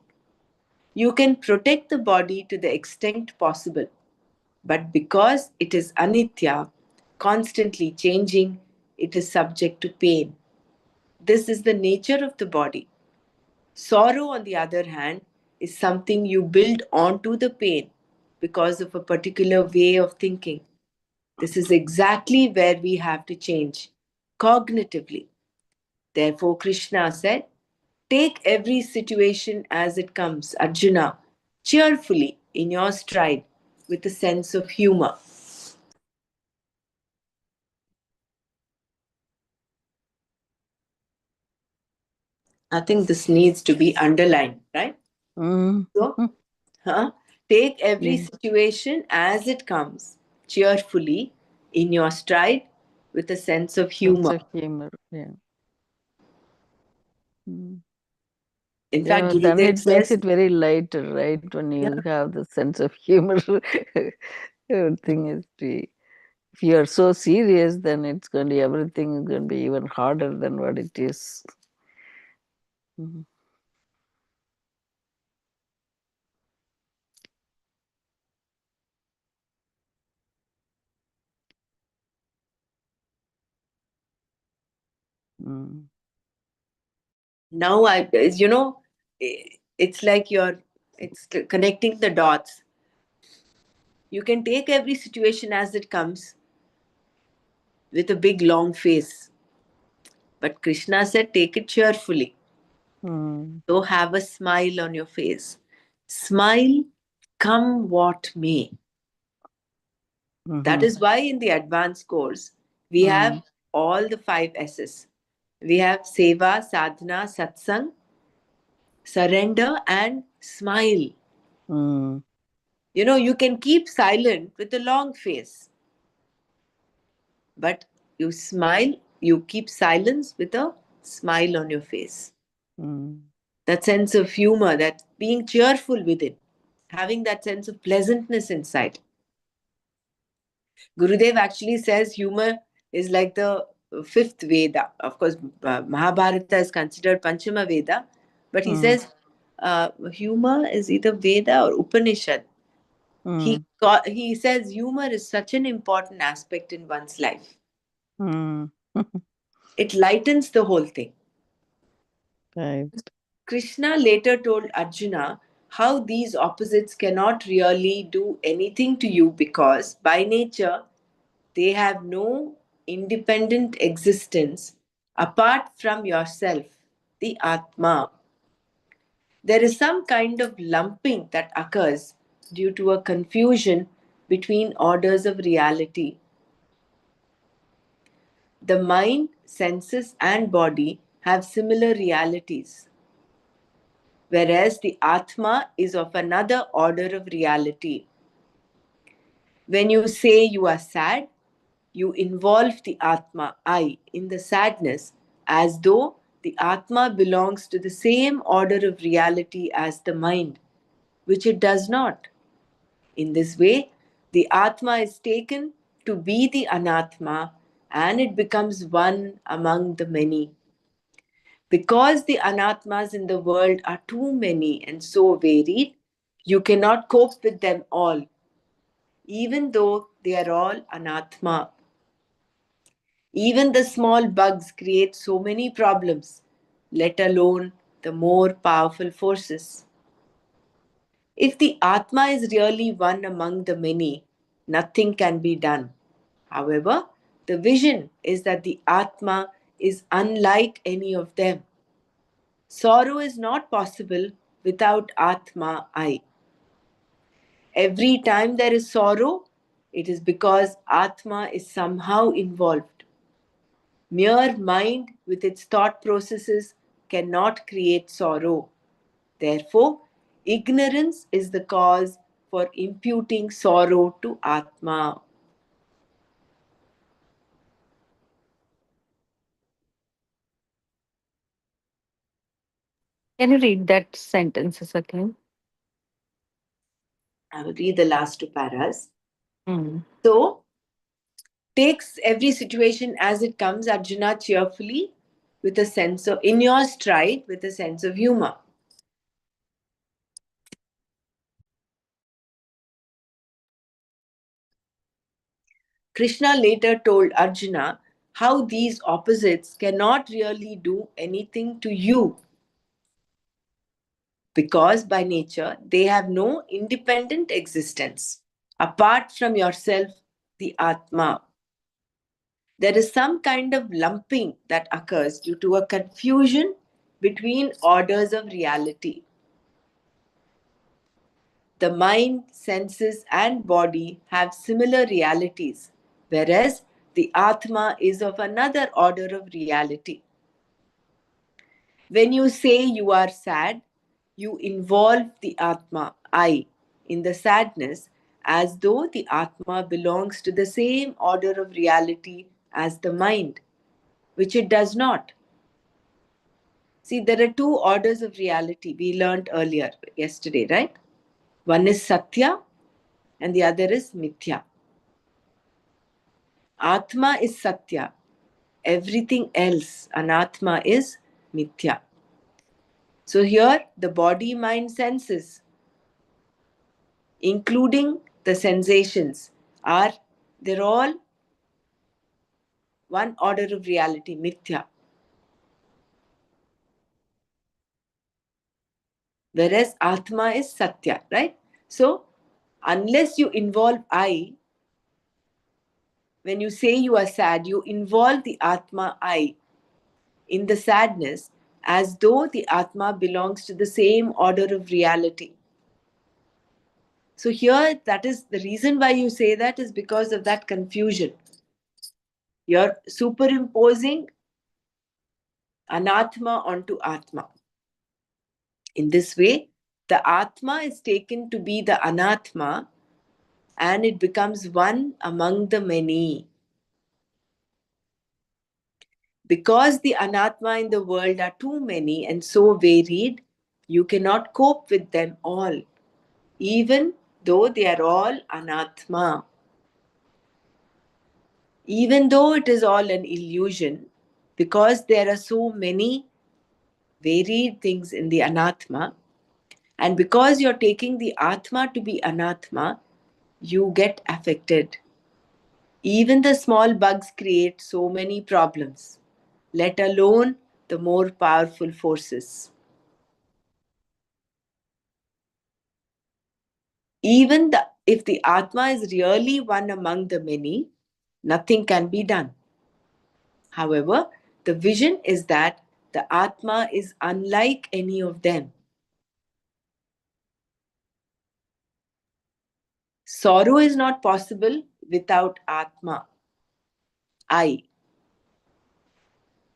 [SPEAKER 1] You can protect the body to the extent possible, but because it is anitya, constantly changing, it is subject to pain. This is the nature of the body. Sorrow, on the other hand, is something you build onto the pain because of a particular way of thinking. This is exactly where we have to change cognitively. Therefore, Krishna said, take every situation as it comes, Arjuna, cheerfully in your stride with a sense of humor. I think this needs to be underlined, right?
[SPEAKER 2] Mhm.
[SPEAKER 1] So, take every
[SPEAKER 2] Yeah.
[SPEAKER 1] situation as it comes, cheerfully in your stride with a sense of
[SPEAKER 2] Sense
[SPEAKER 1] humor.
[SPEAKER 2] of humor. Yeah. Mm.
[SPEAKER 1] In fact,
[SPEAKER 2] Yeah, then
[SPEAKER 1] Gurudev
[SPEAKER 2] it makes
[SPEAKER 1] says,
[SPEAKER 2] it very lighter, right? When
[SPEAKER 1] yeah,
[SPEAKER 2] you have the sense of humor. Everything is if you are so serious, then it's going to be everything is going to be even harder than what it is. Mhm. Mm.
[SPEAKER 1] now it's like it's connecting the dots. You can take every situation as it comes with a big long face. But Krishna said, take it cheerfully.
[SPEAKER 2] Mm.
[SPEAKER 1] So have a smile on your face. Smile, come what may. That
[SPEAKER 2] Mhm.
[SPEAKER 1] is why in the advanced course, we have
[SPEAKER 2] Mm.
[SPEAKER 1] all the 5 S's. We have Seva, Sadhana, Satsang, surrender, and smile.
[SPEAKER 2] Mm.
[SPEAKER 1] You can keep silent with a long face, but you smile, you keep silence with a smile on your face.
[SPEAKER 2] Mm.
[SPEAKER 1] That sense of humor, that being cheerful within, having that sense of pleasantness inside. Gurudev actually says humor is like the fifth Veda. Of course, Mahabharata is considered Panchama Veda, but he
[SPEAKER 2] Mm.
[SPEAKER 1] says humor is either Veda or Upanishad.
[SPEAKER 2] Mm.
[SPEAKER 1] He says humor is such an important aspect in one's life.
[SPEAKER 2] Mm.
[SPEAKER 1] It lightens the whole thing.
[SPEAKER 2] Right.
[SPEAKER 1] Krishna later told Arjuna how these opposites cannot really do anything to you because, by nature, they have no independent existence apart from yourself, the Atma. There is some kind of lumping that occurs due to a confusion between orders of reality. The mind, senses, and body have similar realities, whereas the Atma is of another order of reality. When you say you are sad, you involve the Atma, I, in the sadness as though the Atma belongs to the same order of reality as the mind, which it does not. In this way, the Atma is taken to be the Anatma and it becomes one among the many. Because the Anatmas in the world are too many and so varied, you cannot cope with them all, even though they are all Anatma. Even the small bugs create so many problems, let alone the more powerful forces. If the Atma is really one among the many, nothing can be done. However, the vision is that the Atma is unlike any of them. Sorrow is not possible without Atma, I. Every time there is sorrow, it is because Atma is somehow involved. Mere mind with its thought processes cannot create sorrow. Therefore, ignorance is the cause for imputing sorrow to Atma.
[SPEAKER 4] Can you read that sentences again?
[SPEAKER 1] I will read the last two paras.
[SPEAKER 4] Mm.
[SPEAKER 1] So, takes every situation as it comes, Arjuna, cheerfully, with a sense of, in your stride, with a sense of humor. Krishna later told Arjuna how these opposites cannot really do anything to you because by nature they have no independent existence apart from yourself, the Atma. There is some kind of lumping that occurs due to a confusion between orders of reality. The mind, senses, and body have similar realities, whereas the Atma is of another order of reality. When you say you are sad, you involve the Atma, I, in the sadness as though the Atma belongs to the same order of reality as the mind, which it does not. See, there are two orders of reality we learned earlier, yesterday, right? One is Satya and the other is Mithya. Atma is Satya. Everything else, Anatma, is Mithya. So here, the body, mind, senses, including the sensations, they're all one order of reality, Mithya. Whereas Atma is Satya, right? So, unless you involve I, when you say you are sad, you involve the Atma, I, in the sadness as though the Atma belongs to the same order of reality. So here, that is the reason why you say that is because of that confusion. You're superimposing Anatma onto Atma. In this way, the Atma is taken to be the Anatma and it becomes one among the many. Because the Anatma in the world are too many and so varied, you cannot cope with them all, even though they are all Anatma. Even though it is all an illusion, because there are so many varied things in the Anatma, and because you're taking the Atma to be Anatma, you get affected. Even the small bugs create so many problems, let alone the more powerful forces. Even if the Atma is really one among the many, nothing can be done. However, the vision is that the Atma is unlike any of them. Sorrow is not possible without Atma, I.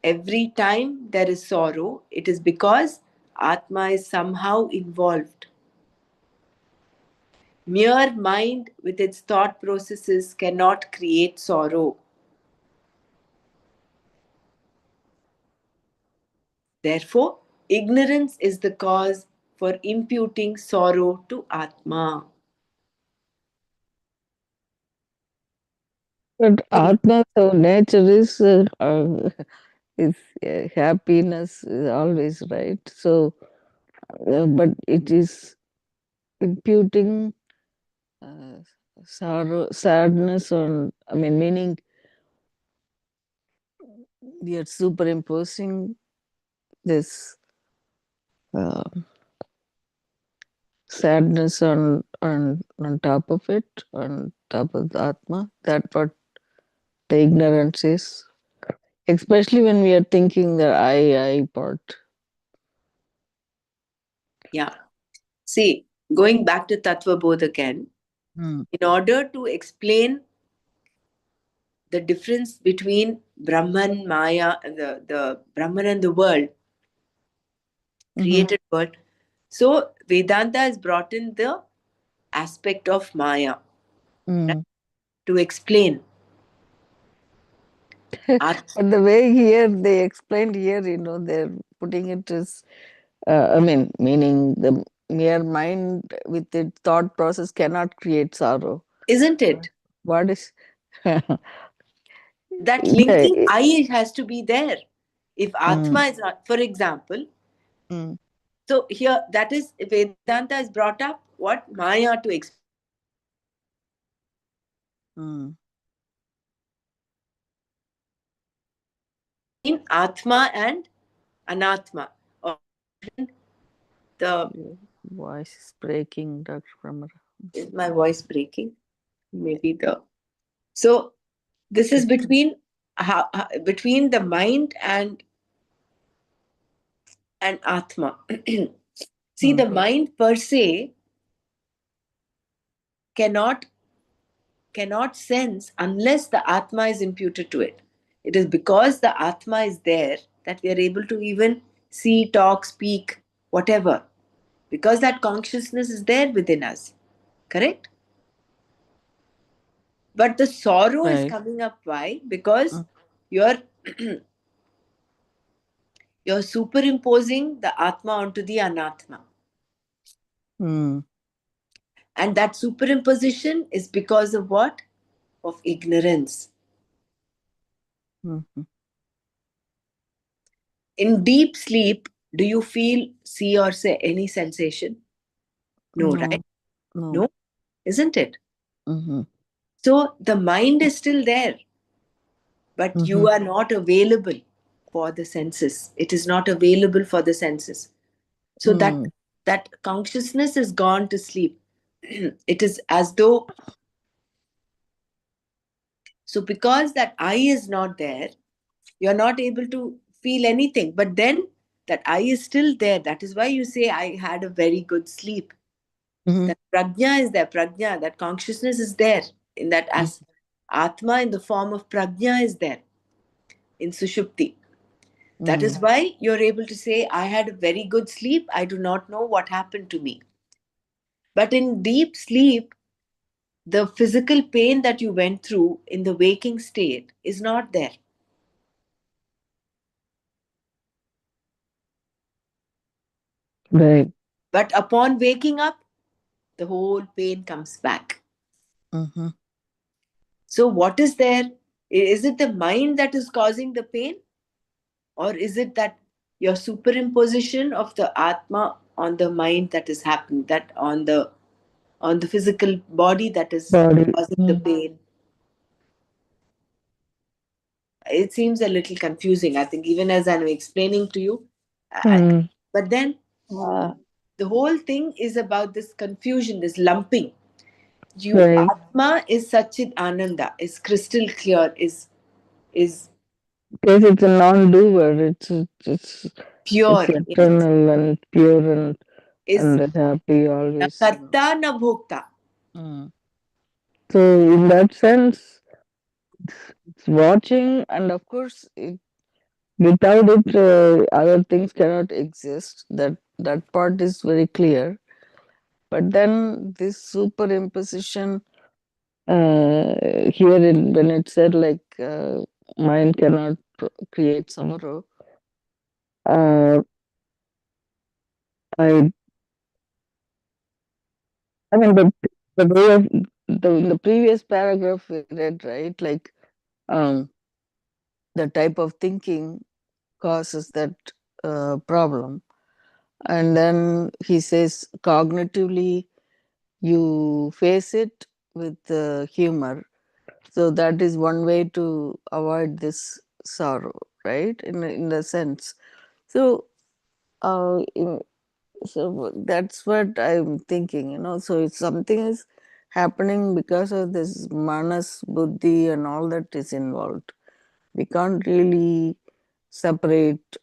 [SPEAKER 1] Every time there is sorrow, it is because Atma is somehow involved. Mere mind with its thought processes cannot create sorrow. Therefore, ignorance is the cause for imputing sorrow to Atma.
[SPEAKER 2] But Atma, so nature is happiness is always right. So, but it is imputing uh, sorrow, sadness on. I mean, meaning we are superimposing this uh, sadness on top of it, on top of the Atma. That what the ignorance is. Especially when we are thinking the I part.
[SPEAKER 1] Yeah. See, going back to Tattva Bodh again,
[SPEAKER 2] Mm.
[SPEAKER 1] in order to explain the difference between Brahman, Maya, and the Brahman and the world, created world. So Vedanta has brought in the aspect of Maya
[SPEAKER 2] Mm.
[SPEAKER 1] to explain.
[SPEAKER 2] But the way here they explained here, they're putting it as, I mean, meaning the mere mind with its thought process cannot create sorrow.
[SPEAKER 1] Isn't it?
[SPEAKER 2] What is?
[SPEAKER 1] That
[SPEAKER 2] Yeah.
[SPEAKER 1] linking I has to be there. If Atma
[SPEAKER 2] Mm.
[SPEAKER 1] is not, for example,
[SPEAKER 2] Mm.
[SPEAKER 1] so here that is Vedanta has brought up what Maya to explain
[SPEAKER 2] Mm.
[SPEAKER 1] Atma and Anatma, or the
[SPEAKER 2] Your voice is breaking, Dr. Pramara.
[SPEAKER 1] is my voice breaking? Maybe the so this is between between the mind and Atma. See,
[SPEAKER 2] Mm.
[SPEAKER 1] the mind per se cannot cannot sense unless the Atma is imputed to it. It is because the Atma is there that we are able to even see, talk, speak, whatever. Because that consciousness is there within us. Correct? But the sorrow is
[SPEAKER 2] Right.
[SPEAKER 1] coming up. Why? Because
[SPEAKER 2] Mm.
[SPEAKER 1] you're you're superimposing the Atma onto the Anatma.
[SPEAKER 2] Mm.
[SPEAKER 1] And that superimposition is because of what? Of ignorance.
[SPEAKER 2] Mhm.
[SPEAKER 1] In deep sleep, do you feel, see, or say any sensation? No, right?
[SPEAKER 2] No, no.
[SPEAKER 1] No, isn't it?
[SPEAKER 2] Mm-hmm.
[SPEAKER 1] So the mind is still there, but
[SPEAKER 2] Mm-hmm.
[SPEAKER 1] you are not available for the senses. It is not available for the senses. So
[SPEAKER 2] Mm.
[SPEAKER 1] that consciousness is gone to sleep. It is as though, so because that I is not there, you're not able to feel anything. But then that I is still there. That is why you say, I had a very good sleep.
[SPEAKER 2] Mm-hmm.
[SPEAKER 1] That prajna is there, prajna, that consciousness is there. In that as Atma in the form of prajna is there in Sushupti. That is why you're able to say, I had a very good sleep. I do not know what happened to me. But in deep sleep, the physical pain that you went through in the waking state is not there.
[SPEAKER 2] Right.
[SPEAKER 1] But upon waking up, the whole pain comes back.
[SPEAKER 2] Mm-hmm.
[SPEAKER 1] So, what is there? Is it the mind that is causing the pain? Or is it that your superimposition of the Atma on the mind that is happening, that on the physical body that is
[SPEAKER 2] Body.
[SPEAKER 1] causing the pain? It seems a little confusing, I think, even as I'm explaining to you.
[SPEAKER 2] Mm.
[SPEAKER 1] But then The whole thing is about this confusion, this lumping.
[SPEAKER 2] Right.
[SPEAKER 1] Atma is Satchit Ananda, is crystal clear, is
[SPEAKER 2] Because it's a non-doer. It's
[SPEAKER 1] pure,
[SPEAKER 2] eternal and pure
[SPEAKER 1] is
[SPEAKER 2] and happy
[SPEAKER 1] na
[SPEAKER 2] always.
[SPEAKER 1] karta na bhokta.
[SPEAKER 2] Mm. So in that sense, it's watching, and of course, without it, other things cannot exist. That part is very clear. But then this superimposition here when it said like mind cannot create sorrow, uh, I I mean the way of in the previous paragraph we read, right, like um, the type of thinking causes that problem, and then he says cognitively you face it with humor. So that is one way to avoid this sorrow, right? In the sense. So, in, so that's what I'm thinking. So if something is happening because of this manas, buddhi, and all that is involved, we can't really separate.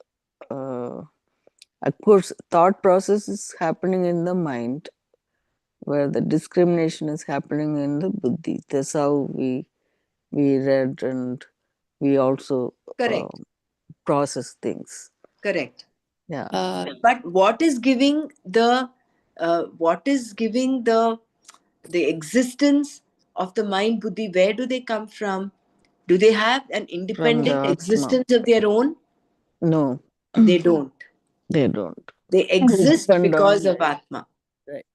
[SPEAKER 2] Uh, of course, thought process is happening in the mind, where the discrimination is happening in the buddhi. That's how we read, and we also
[SPEAKER 1] Correct,
[SPEAKER 2] process things.
[SPEAKER 1] correct.
[SPEAKER 2] Yeah.
[SPEAKER 1] But what is giving the existence of the mind buddhi? Where do they come from? Do they have an
[SPEAKER 2] From the
[SPEAKER 1] independent
[SPEAKER 2] Atma.
[SPEAKER 1] existence of their own?
[SPEAKER 2] No,
[SPEAKER 1] They don't.
[SPEAKER 2] they don't.
[SPEAKER 1] They
[SPEAKER 2] They
[SPEAKER 1] exist
[SPEAKER 2] depend
[SPEAKER 1] because
[SPEAKER 2] on.
[SPEAKER 1] of Atma.
[SPEAKER 2] Right.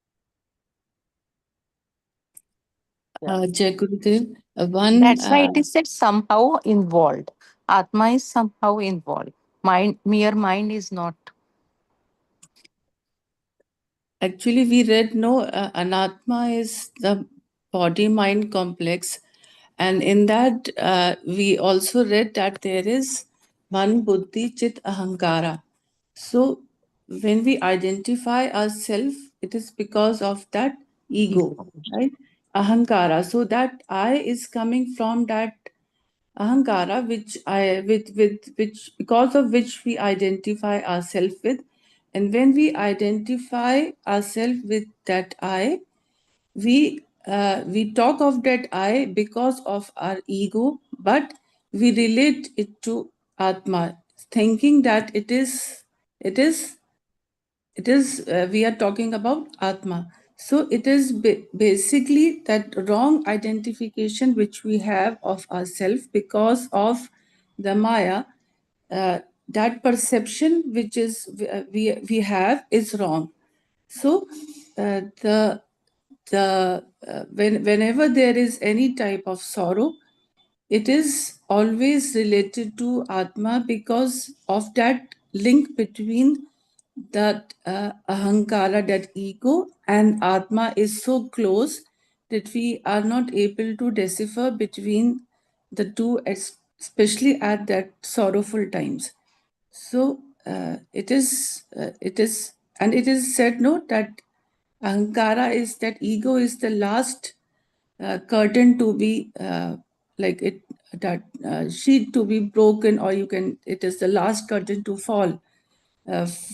[SPEAKER 2] Yeah.
[SPEAKER 3] Jai Gurudev, one
[SPEAKER 4] That's why it is said somehow involved. Atma is somehow involved. Mind, mere mind is not.
[SPEAKER 3] actually we read no anatma is the body mind complex, and in that we also read that there is man buddhi chit ahankara. So when we identify ourselves, it is because of that ego, right? Ahankara. So that I is coming from that ahankara, which I with which because of which we identify ourselves with, and when we identify ourselves with that I, we talk of that I because of our ego, but we relate it to Atma, thinking that it is we are talking about Atma. So it is basically that wrong identification which we have of ourselves because of the Maya. That perception which is we have is wrong. So whenever there is any type of sorrow, it is always related to Atma because of that link between that ahankara, that ego, and Atma is so close that we are not able to decipher between the two, especially at that sorrowful times. So and it is said no that ahankara is that ego is the last curtain to be like it that sheet to be broken, or you can it is the last curtain to fall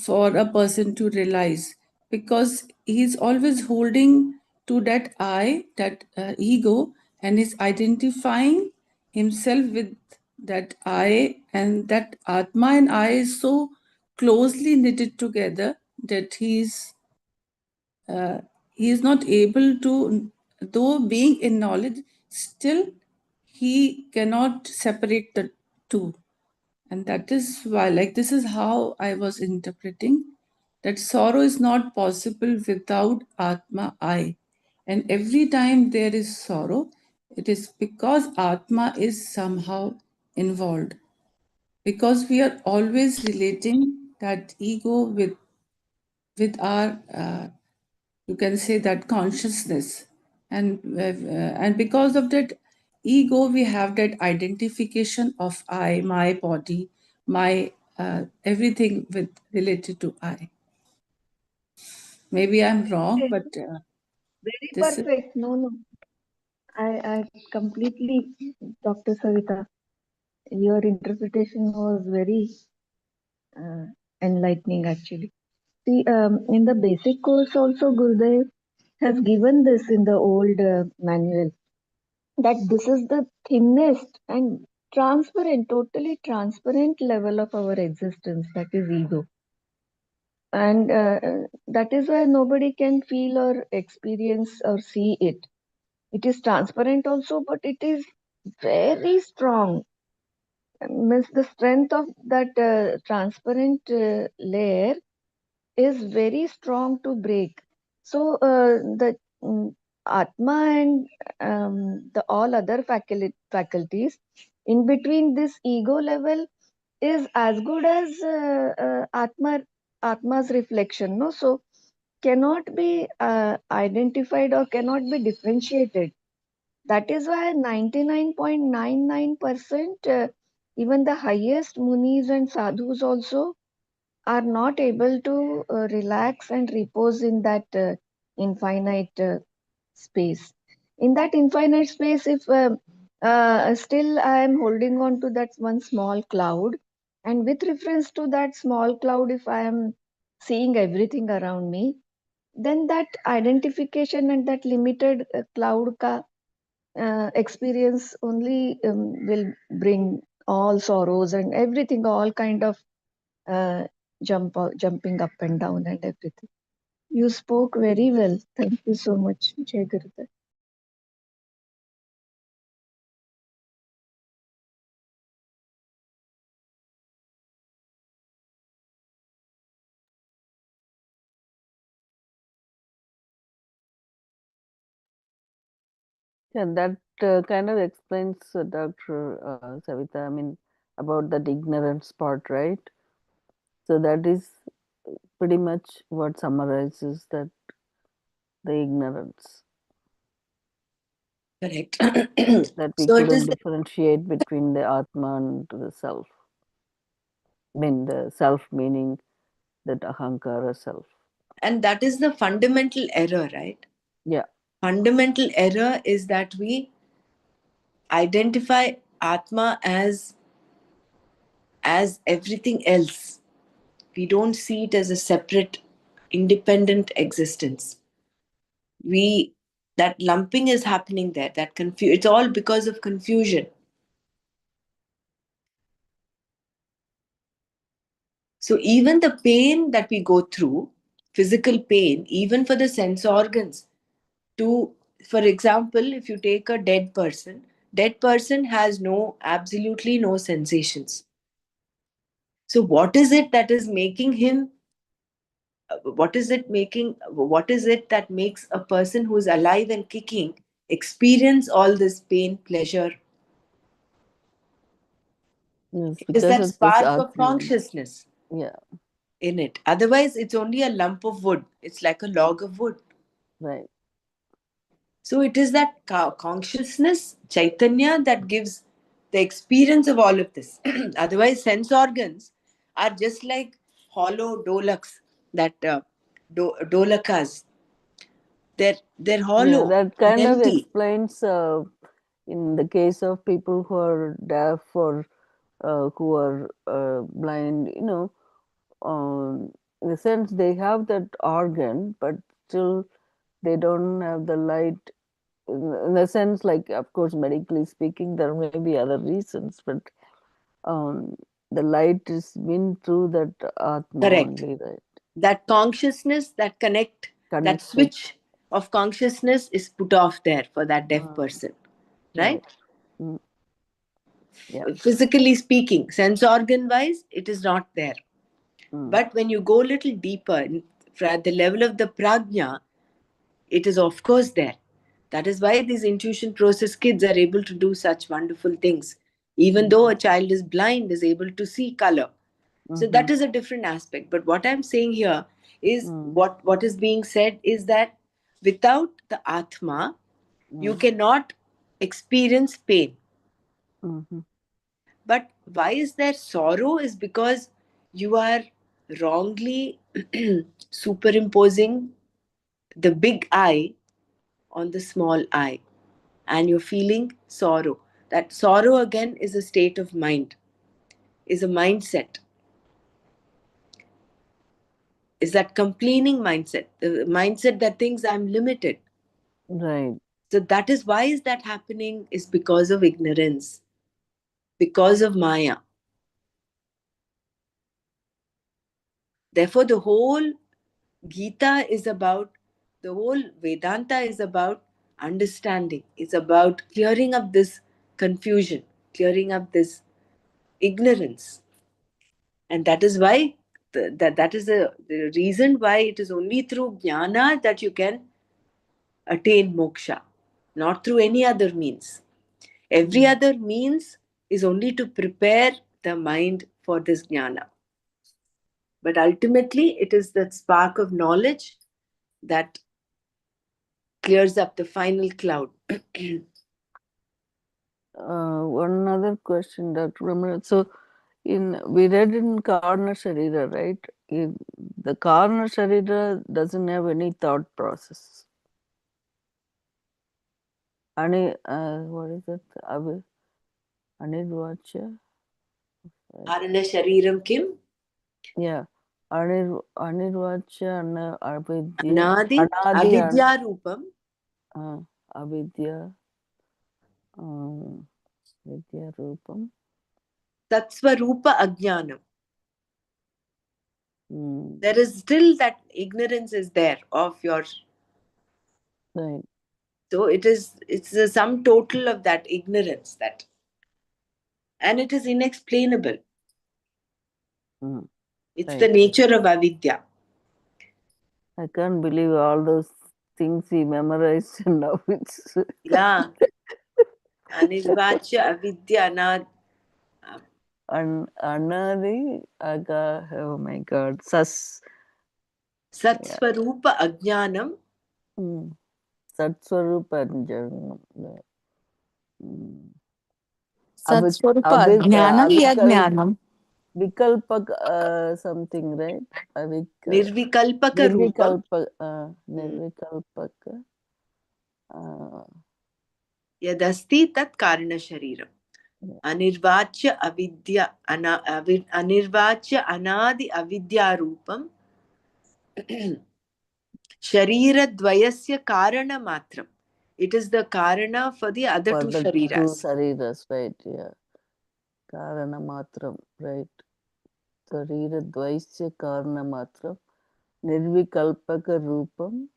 [SPEAKER 3] for a person to realize, because he's always holding to that I, that ego, and is identifying himself with that I, and that Atma and I is so closely knitted together that he is not able to, though being in knowledge, still he cannot separate the two. And that is why, like, this is how I was interpreting that sorrow is not possible without Atma I. And every time there is sorrow, it is because Atma is somehow involved. Because we are always relating that ego with our you can say that consciousness, and because of that ego we have that identification of I, my body, my everything with related to I. Maybe I'm wrong, but
[SPEAKER 5] Very
[SPEAKER 3] this is
[SPEAKER 5] perfect. No. I completely, Dr. Savita, your interpretation was very uh, enlightening actually. See, in the basic course also, Gurudev has given this in the old manual, that this is the thinnest and transparent, totally transparent level of our existence, that is ego. And that is why nobody can feel or experience or see it. It is transparent also, but it is very strong. Means the strength of that transparent layer is very strong to break. So the Atma and the all other faculties in between this ego level is as good as Atma's reflection. No, so cannot be identified or cannot be differentiated. That is why 99.99%, even the highest munis and sadhus also are not able to relax and repose in that infinite space. In that infinite space, if still I am holding on to that one small cloud, and with reference to that small cloud, if I am seeing everything around me, then that identification and that limited cloud ka experience only will bring all sorrows and everything, all kind of uh, jumping up and down and everything. You spoke very well. Thank you so much, Jai Gurudev.
[SPEAKER 2] Yeah, that kind of explains, Dr. Savita, I mean, about that ignorance part, right? So that is pretty much what summarizes that the ignorance,
[SPEAKER 1] Correct.
[SPEAKER 2] that we
[SPEAKER 1] So it is,
[SPEAKER 2] couldn't differentiate between the Atma and the self. I mean, the self meaning that ahankara self.
[SPEAKER 1] and that is the fundamental error, right?
[SPEAKER 2] Yeah.
[SPEAKER 1] Fundamental error is that we identify Atma as everything else. We don't see it as a separate, independent existence. We That lumping is happening there. It's all because of confusion. So even the pain that we go through, physical pain, even for the sense organs, to, for example, if you take a dead person has absolutely no sensations. So what is it that is making him? What is it that makes a person who is alive and kicking experience all this pain, pleasure?
[SPEAKER 2] Yes,
[SPEAKER 1] It is
[SPEAKER 2] because
[SPEAKER 1] that
[SPEAKER 2] of this
[SPEAKER 1] spark of
[SPEAKER 2] Atman.
[SPEAKER 1] consciousness
[SPEAKER 2] Yeah,
[SPEAKER 1] in it. Otherwise, it's only a lump of wood. It's like a log of wood.
[SPEAKER 2] right.
[SPEAKER 1] So it is that consciousness, Chaitanya, that gives the experience of all of this. Otherwise, sense organs are just like hollow dolaks, that dolakas. They're
[SPEAKER 2] Yeah,
[SPEAKER 1] hollow
[SPEAKER 2] that
[SPEAKER 1] and
[SPEAKER 2] kind of
[SPEAKER 1] empty.
[SPEAKER 2] explains in the case of people who are deaf or who are blind, in the sense they have that organ, but still they don't have the light. In the sense, like, of course, medically speaking, there may be other reasons, but um, the light is been through that Atma
[SPEAKER 1] Correct.
[SPEAKER 2] only, right?
[SPEAKER 1] That consciousness, that
[SPEAKER 2] Connects with.
[SPEAKER 1] switch of consciousness is put off there for that deaf
[SPEAKER 2] Mm,
[SPEAKER 1] person,
[SPEAKER 2] right.
[SPEAKER 1] right?
[SPEAKER 2] Mm, yeah.
[SPEAKER 1] Physically speaking, sense organ wise, it is not there.
[SPEAKER 2] Mm,
[SPEAKER 1] But when you go a little deeper, at the level of the prajna, it is of course there. That is why these intuition process kids are able to do such wonderful things. Even though a child is blind, is able to see color. So
[SPEAKER 2] mm-hmm,
[SPEAKER 1] that is a different aspect. But what I'm saying here is,
[SPEAKER 2] mm,
[SPEAKER 1] what is being said is that without the Atma, you
[SPEAKER 2] mm,
[SPEAKER 1] cannot experience pain.
[SPEAKER 2] mm-hmm,
[SPEAKER 1] But why is there sorrow? Is because you are wrongly superimposing the big I on the small I, and you're feeling sorrow. That sorrow again is a state of mind, is a mindset, is that complaining mindset, the mindset that thinks I'm limited.
[SPEAKER 2] Right.
[SPEAKER 1] So that is why is that happening, is because of ignorance, because of Maya. Therefore, the whole Gita is about, the whole Vedanta is about understanding. It's about clearing up this confusion, clearing up this ignorance. And that is why, that is the reason why it is only through jnana that you can attain moksha, not through any other means. Every other means is only to prepare the mind for this jnana. But ultimately, it is that spark of knowledge that clears up the final cloud.
[SPEAKER 2] One other question, Dr. Ramana. So, we read in Karna Sharira, right? The Karna Sharira doesn't have any thought process. What is it? Anirvacha?
[SPEAKER 1] Arana Shariram Kim?
[SPEAKER 2] Yeah. Anirvacha, Avidya.
[SPEAKER 1] Anadi,
[SPEAKER 2] Anadi,
[SPEAKER 1] Avidya Rupam,
[SPEAKER 2] Avidya. Vidya Rupam.
[SPEAKER 1] Tatsvarupa Ajnanam. There is still that ignorance is there of your.
[SPEAKER 2] Right.
[SPEAKER 1] So it's the sum total of that ignorance, that, and it is inexplainable. It's
[SPEAKER 2] Right.
[SPEAKER 1] the nature of avidya.
[SPEAKER 2] I can't believe all those things we memorized and now it's
[SPEAKER 1] Yeah. Anirvacha avidya anad.
[SPEAKER 2] Anadi Aga, oh my god,
[SPEAKER 1] Satsvarupa Ajnanam.
[SPEAKER 2] Satswarupa
[SPEAKER 4] Satsvarupa Jnanam ya Jnanam.
[SPEAKER 2] Vikalpak something, right?
[SPEAKER 1] Nirvikalpaka Rupam.
[SPEAKER 2] Nirvikalpaka.
[SPEAKER 1] Yadasti tat Karana Shariram. Anirvachya avidya Anirvachya anadi avidya Rupam. Sharira dvayasya karana matram. It is the karana for the other two shariras.
[SPEAKER 2] Two shariras, right? Yeah. Karana matram, right? Sharira dvaisya karana matram. Nirvikalpaka rupam.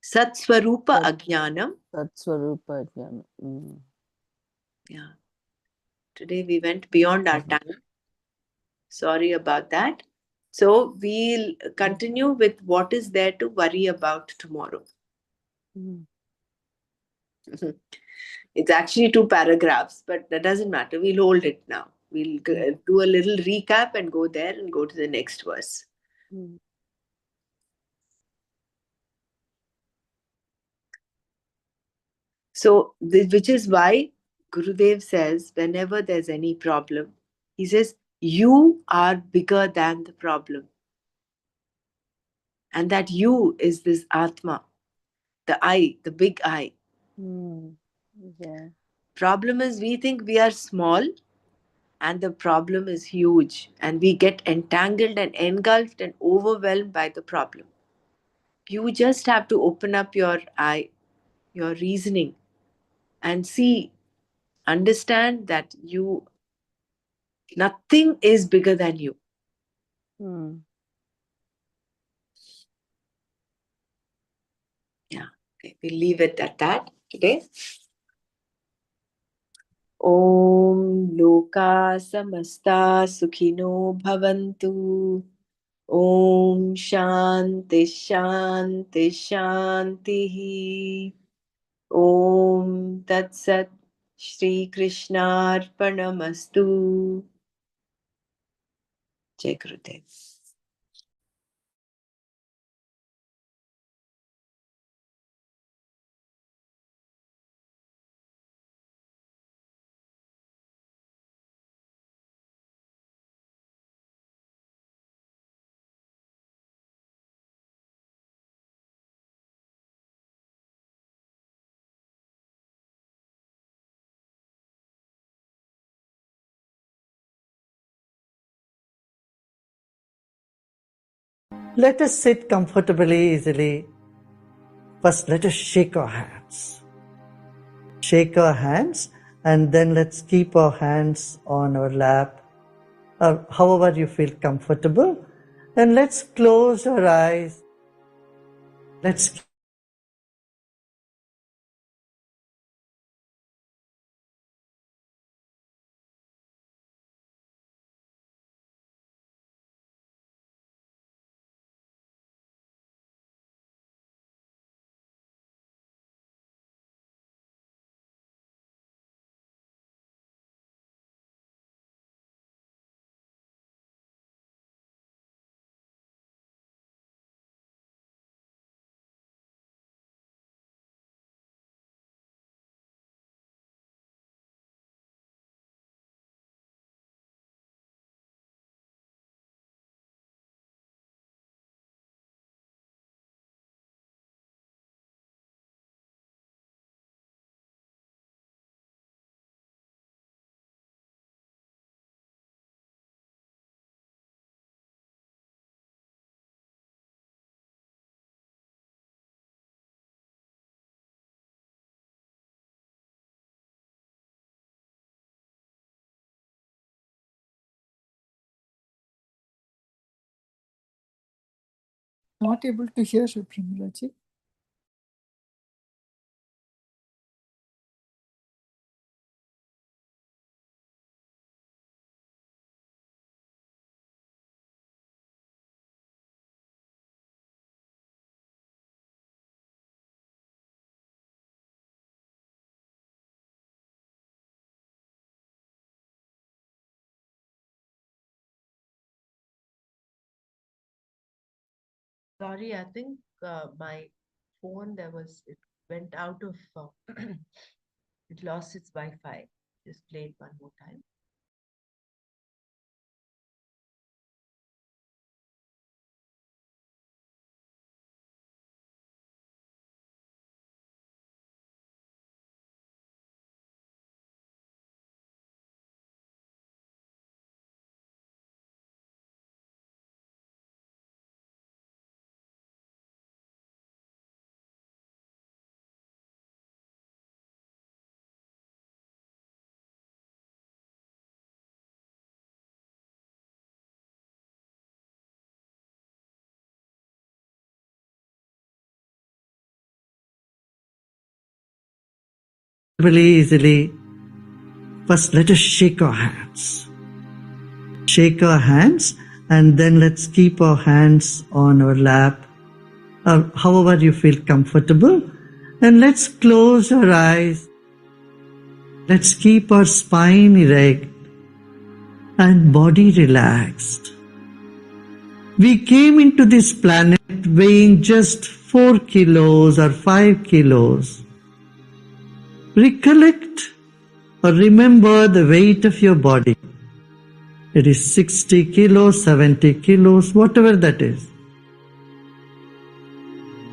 [SPEAKER 1] Satsvarupa Ajnanam.
[SPEAKER 2] Satswarupa Ajnanam.
[SPEAKER 1] Yeah. Today we went beyond our time. Sorry about that. So we'll continue with what is there to worry about tomorrow. It's actually 2 paragraphs, but that doesn't matter. We'll hold it now. We'll do a little recap and go there and go to the next verse. So, which is why Gurudev says, whenever there's any problem, he says, you are bigger than the problem. And that you is this Atma, the I, the big I.
[SPEAKER 2] Yeah.
[SPEAKER 1] Problem is, we think we are small and the problem is huge, and we get entangled and engulfed and overwhelmed by the problem. You just have to open up your eye, your reasoning, and see, understand that nothing is bigger than you. Yeah, okay, we'll leave it at that today. Om Loka Samasta Sukhino Bhavantu. Om Shanti Shanti Shanti. Om Tat Sat. Shri Krishnarpanamastu. Jai Gurudev.
[SPEAKER 6] Let us sit comfortably, easily. First, let us shake our hands. Shake our hands, and then let's keep our hands on our lap, or however you feel comfortable. And let's close our eyes. Let's
[SPEAKER 7] Not able to hear you, Pramalaji.
[SPEAKER 8] Sorry, I think my phone it went out of it lost its Wi-Fi. Just play it one more time.
[SPEAKER 6] really easily. First, let us shake our hands. Shake our hands, and then let's keep our hands on our lap, or however you feel comfortable. And let's close our eyes. Let's keep our spine erect and body relaxed. We came into this planet weighing just 4 kilos or 5 kilos. Recollect or remember the weight of your body. It is 60 kilos, 70 kilos, whatever that is.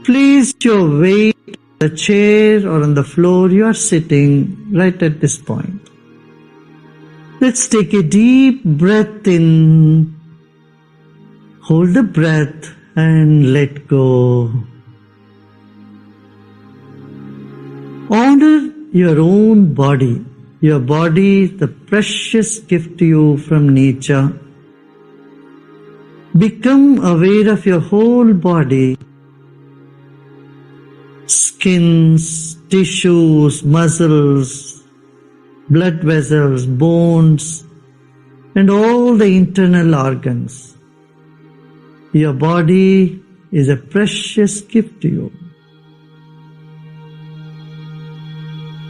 [SPEAKER 6] Place your weight on the chair or on the floor you are sitting right at this point. Let's take a deep breath in. Hold the breath and let go. Honor your own body. Your body is the precious gift to you from nature. Become aware of your whole body. Skins, tissues, muscles, blood vessels, bones, and all the internal organs. Your body is a precious gift to you.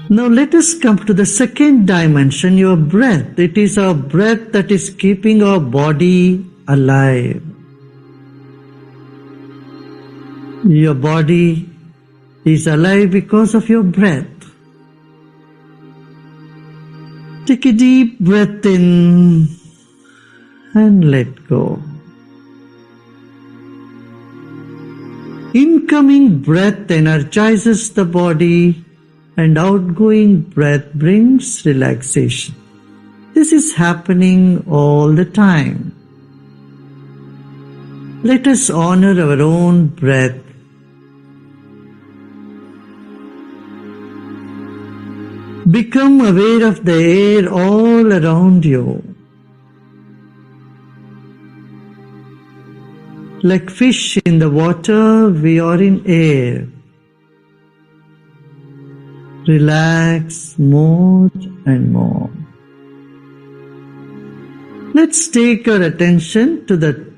[SPEAKER 6] Now let us come to the second dimension, your breath. It is our breath that is keeping our body alive. Your body is alive because of your breath. Take a deep breath in and let go. Incoming breath energizes the body, and outgoing breath brings relaxation. This is happening all the time. Let us honor our own breath. Become aware of the air all around you. Like fish in the water, we are in air. Relax more and more. Let's take our attention to the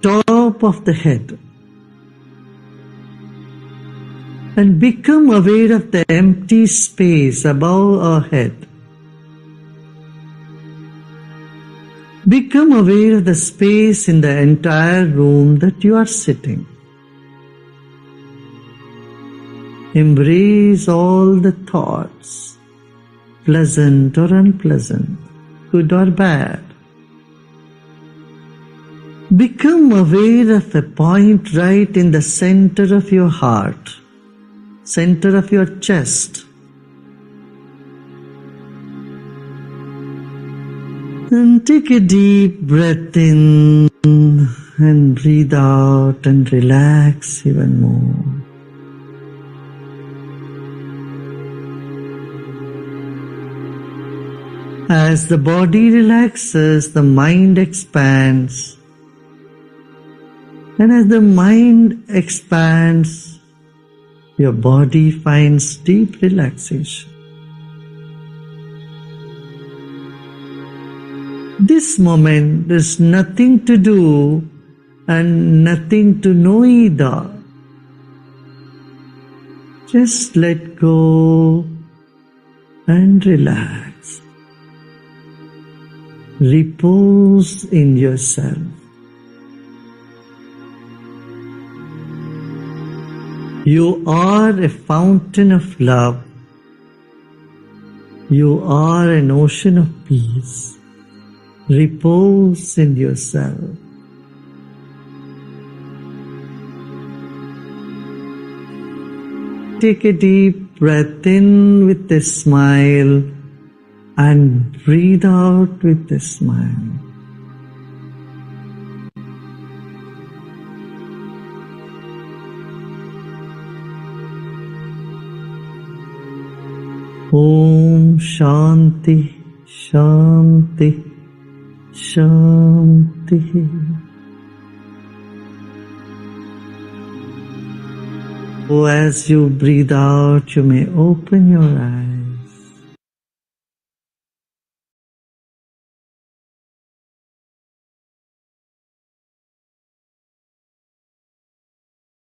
[SPEAKER 6] top of the head and become aware of the empty space above our head. Become aware of the space in the entire room that you are sitting. Embrace all the thoughts, pleasant or unpleasant, good or bad. Become aware of a point right in the center of your heart, center of your chest. And take a deep breath in and breathe out and relax even more. As the body relaxes, the mind expands. And as the mind expands, your body finds deep relaxation. This moment, there's nothing to do and nothing to know either. Just let go and relax. Repose in yourself. You are a fountain of love. You are an ocean of peace. Repose in yourself. Take a deep breath in with a smile and breathe out with a smile. Om Shanti, Shanti, Shanti. Oh, as you breathe out, you may open your eyes.